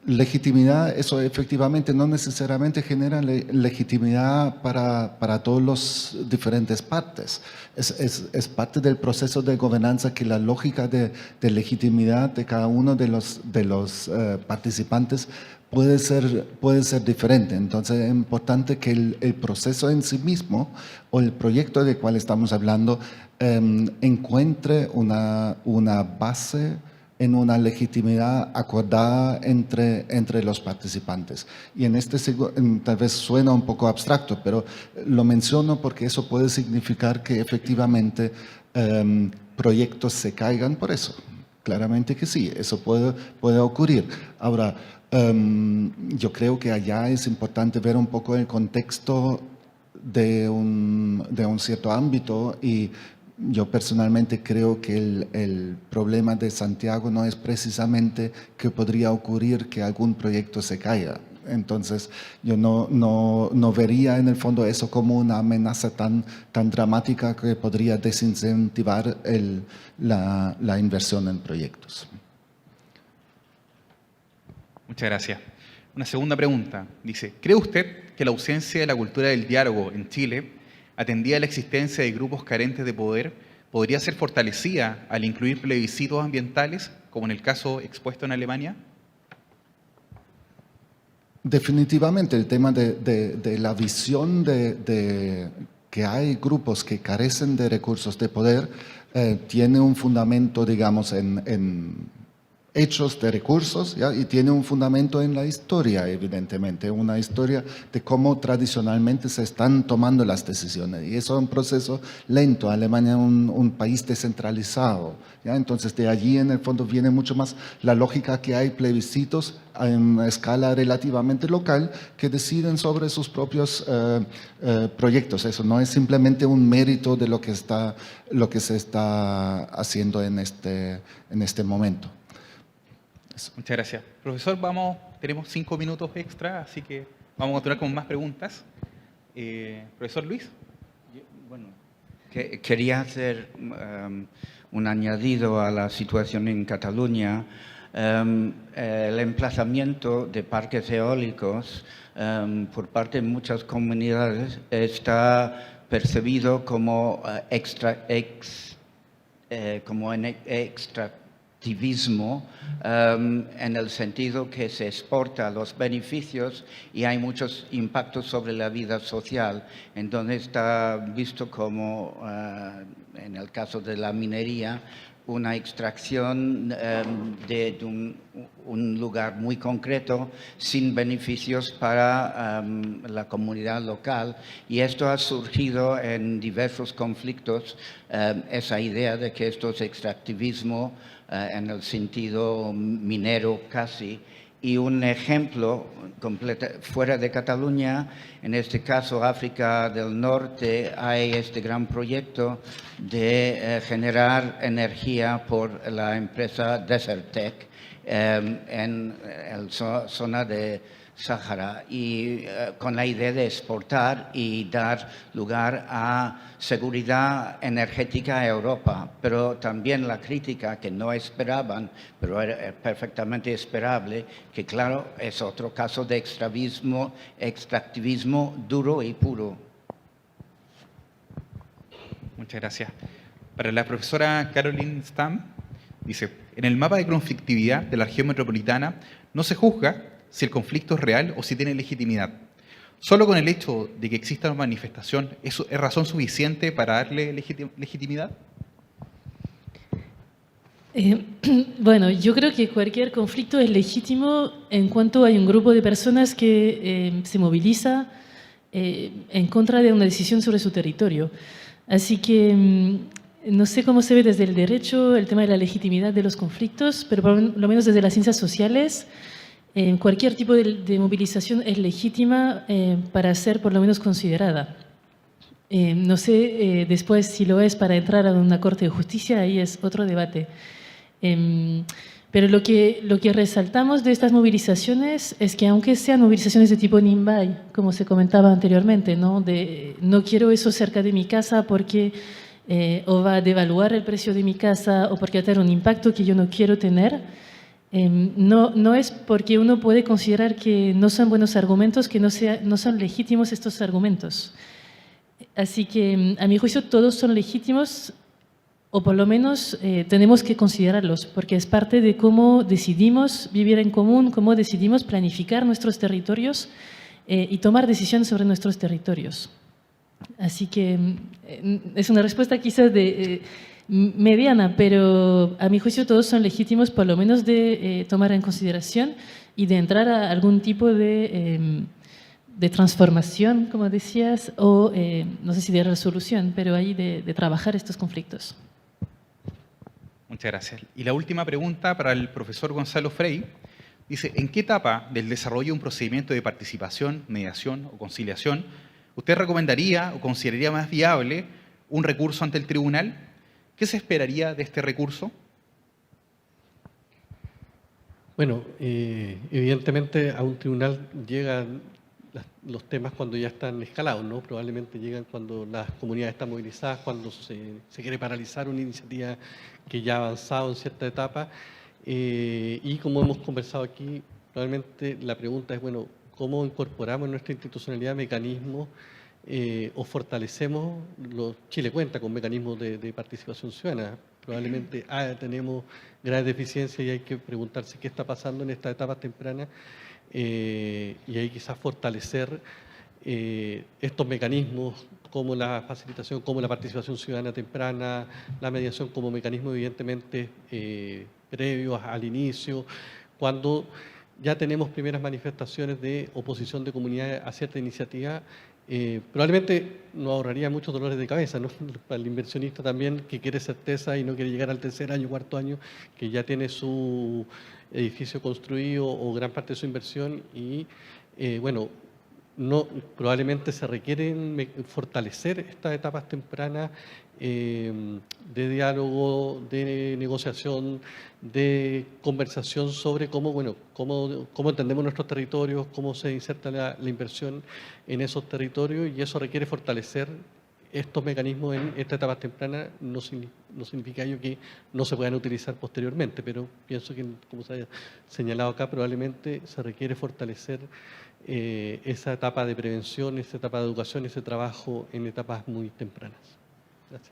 legitimidad, eso efectivamente no necesariamente genera legitimidad para todos los diferentes partes. Es parte del proceso de gobernanza que la lógica de legitimidad de cada uno de los participantes puede ser diferente. Entonces es importante que el proceso en sí mismo o el proyecto del cual estamos hablando encuentre una base en una legitimidad acordada entre los participantes. Y en tal vez suena un poco abstracto, pero lo menciono porque eso puede significar que efectivamente proyectos se caigan por eso. Claramente que sí, eso puede ocurrir. Ahora, yo creo que allá es importante ver un poco el contexto de un cierto ámbito y yo personalmente creo que el problema de Santiago no es precisamente que podría ocurrir que algún proyecto se caiga. Entonces, yo no vería en el fondo eso como una amenaza tan dramática que podría desincentivar la inversión en proyectos. Muchas gracias. Una segunda pregunta. Dice, ¿cree usted que la ausencia de la cultura del diálogo en Chile, atendida a la existencia de grupos carentes de poder, podría ser fortalecida al incluir plebiscitos ambientales, como en el caso expuesto en Alemania? Definitivamente el tema de la visión de que hay grupos que carecen de recursos de poder tiene un fundamento, digamos, en hechos de recursos, ¿ya? Y tiene un fundamento en la historia, evidentemente, una historia de cómo tradicionalmente se están tomando las decisiones. Y eso es un proceso lento. Alemania es un país descentralizado, ¿ya? Entonces, de allí en el fondo viene mucho más la lógica que hay plebiscitos en escala relativamente local que deciden sobre sus propios proyectos. Eso no es simplemente un mérito de lo que se está haciendo en este momento. Muchas gracias. Profesor, tenemos 5 minutos extra, así que vamos a continuar con más preguntas. Profesor Luis. Bueno, quería hacer un añadido a la situación en Cataluña. El emplazamiento de parques eólicos por parte de muchas comunidades está percibido como extractivismo, en el sentido que se exporta los beneficios y hay muchos impactos sobre la vida social. Entonces está visto como, en el caso de la minería, una extracción de un lugar muy concreto sin beneficios para la comunidad local, y esto ha surgido en diversos conflictos, esa idea de que esto es extractivismo en el sentido minero casi. Y un ejemplo fuera de Cataluña, en este caso África del Norte, hay este gran proyecto de generar energía por la empresa Desertec en la zona de Sáhara y con la idea de exportar y dar lugar a seguridad energética a Europa, pero también la crítica que no esperaban, pero era perfectamente esperable, que claro, es otro caso de extractivismo duro y puro. Muchas gracias. Para la profesora Caroline Stamm, dice, en el mapa de conflictividad de la región metropolitana no se juzga si el conflicto es real o si tiene legitimidad. ¿Solo con el hecho de que exista una manifestación es razón suficiente para darle legitimidad? Bueno, yo creo que cualquier conflicto es legítimo en cuanto hay un grupo de personas que se moviliza en contra de una decisión sobre su territorio. Así que no sé cómo se ve desde el derecho el tema de la legitimidad de los conflictos, pero por lo menos desde las ciencias sociales, cualquier tipo de movilización es legítima para ser por lo menos considerada. No sé después si lo es para entrar a una corte de justicia, ahí es otro debate. Pero lo que resaltamos de estas movilizaciones es que aunque sean movilizaciones de tipo Nimbay, como se comentaba anteriormente, no quiero eso cerca de mi casa porque o va a devaluar el precio de mi casa o porque va a tener un impacto que yo no quiero tener, no es porque uno puede considerar que no son buenos argumentos, que no son legítimos estos argumentos. Así que, a mi juicio, todos son legítimos, o por lo menos tenemos que considerarlos, porque es parte de cómo decidimos vivir en común, cómo decidimos planificar nuestros territorios y tomar decisiones sobre nuestros territorios. Así que es una respuesta quizás mediana, pero a mi juicio todos son legítimos, por lo menos de tomar en consideración y de entrar a algún tipo de transformación, como decías, o no sé si de resolución, pero ahí de trabajar estos conflictos. Muchas gracias. Y la última pregunta para el profesor Gonzalo Frey. Dice, ¿en qué etapa del desarrollo de un procedimiento de participación, mediación o conciliación usted recomendaría o consideraría más viable un recurso ante el tribunal? ¿Qué se esperaría de este recurso? Bueno, evidentemente a un tribunal llegan los temas cuando ya están escalados, ¿no? Probablemente llegan cuando las comunidades están movilizadas, cuando se quiere paralizar una iniciativa que ya ha avanzado en cierta etapa. Y como hemos conversado aquí, probablemente la pregunta es, bueno, ¿cómo incorporamos en nuestra institucionalidad mecanismos o fortalecemos? Chile cuenta con mecanismos de participación ciudadana. Probablemente tenemos graves deficiencias y hay que preguntarse qué está pasando en estas etapas tempranas y ahí quizás fortalecer estos mecanismos como la facilitación, como la participación ciudadana temprana, la mediación como mecanismo evidentemente previos al inicio, cuando ya tenemos primeras manifestaciones de oposición de comunidades a cierta iniciativa. Probablemente nos ahorraría muchos dolores de cabeza, ¿no? Para el inversionista también que quiere certeza y no quiere llegar al tercer año, cuarto año, que ya tiene su edificio construido o gran parte de su inversión y bueno, probablemente se requiere fortalecer estas etapas tempranas de diálogo, de negociación, de conversación sobre cómo entendemos nuestros territorios, cómo se inserta la inversión en esos territorios y eso requiere fortalecer estos mecanismos en estas etapas tempranas. No significa ello que no se puedan utilizar posteriormente, pero pienso que, como se ha señalado acá, probablemente se requiere fortalecer esa etapa de prevención, esa etapa de educación, ese trabajo en etapas muy tempranas. Gracias.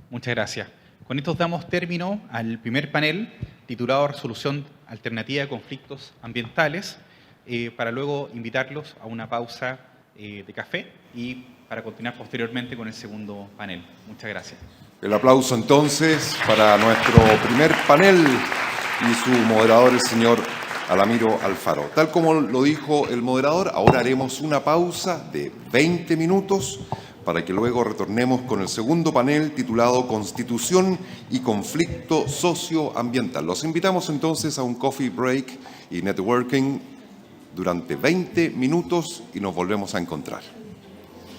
Muchas gracias. Con esto damos término al primer panel titulado Resolución Alternativa de Conflictos Ambientales, para luego invitarlos a una pausa de café y para continuar posteriormente con el segundo panel. Muchas gracias. El aplauso entonces para nuestro primer panel y su moderador, el señor Alamiro Alfaro. Tal como lo dijo el moderador, ahora haremos una pausa de 20 minutos para que luego retornemos con el segundo panel titulado Constitución y Conflicto Socioambiental. Los invitamos entonces a un coffee break y networking durante 20 minutos y nos volvemos a encontrar.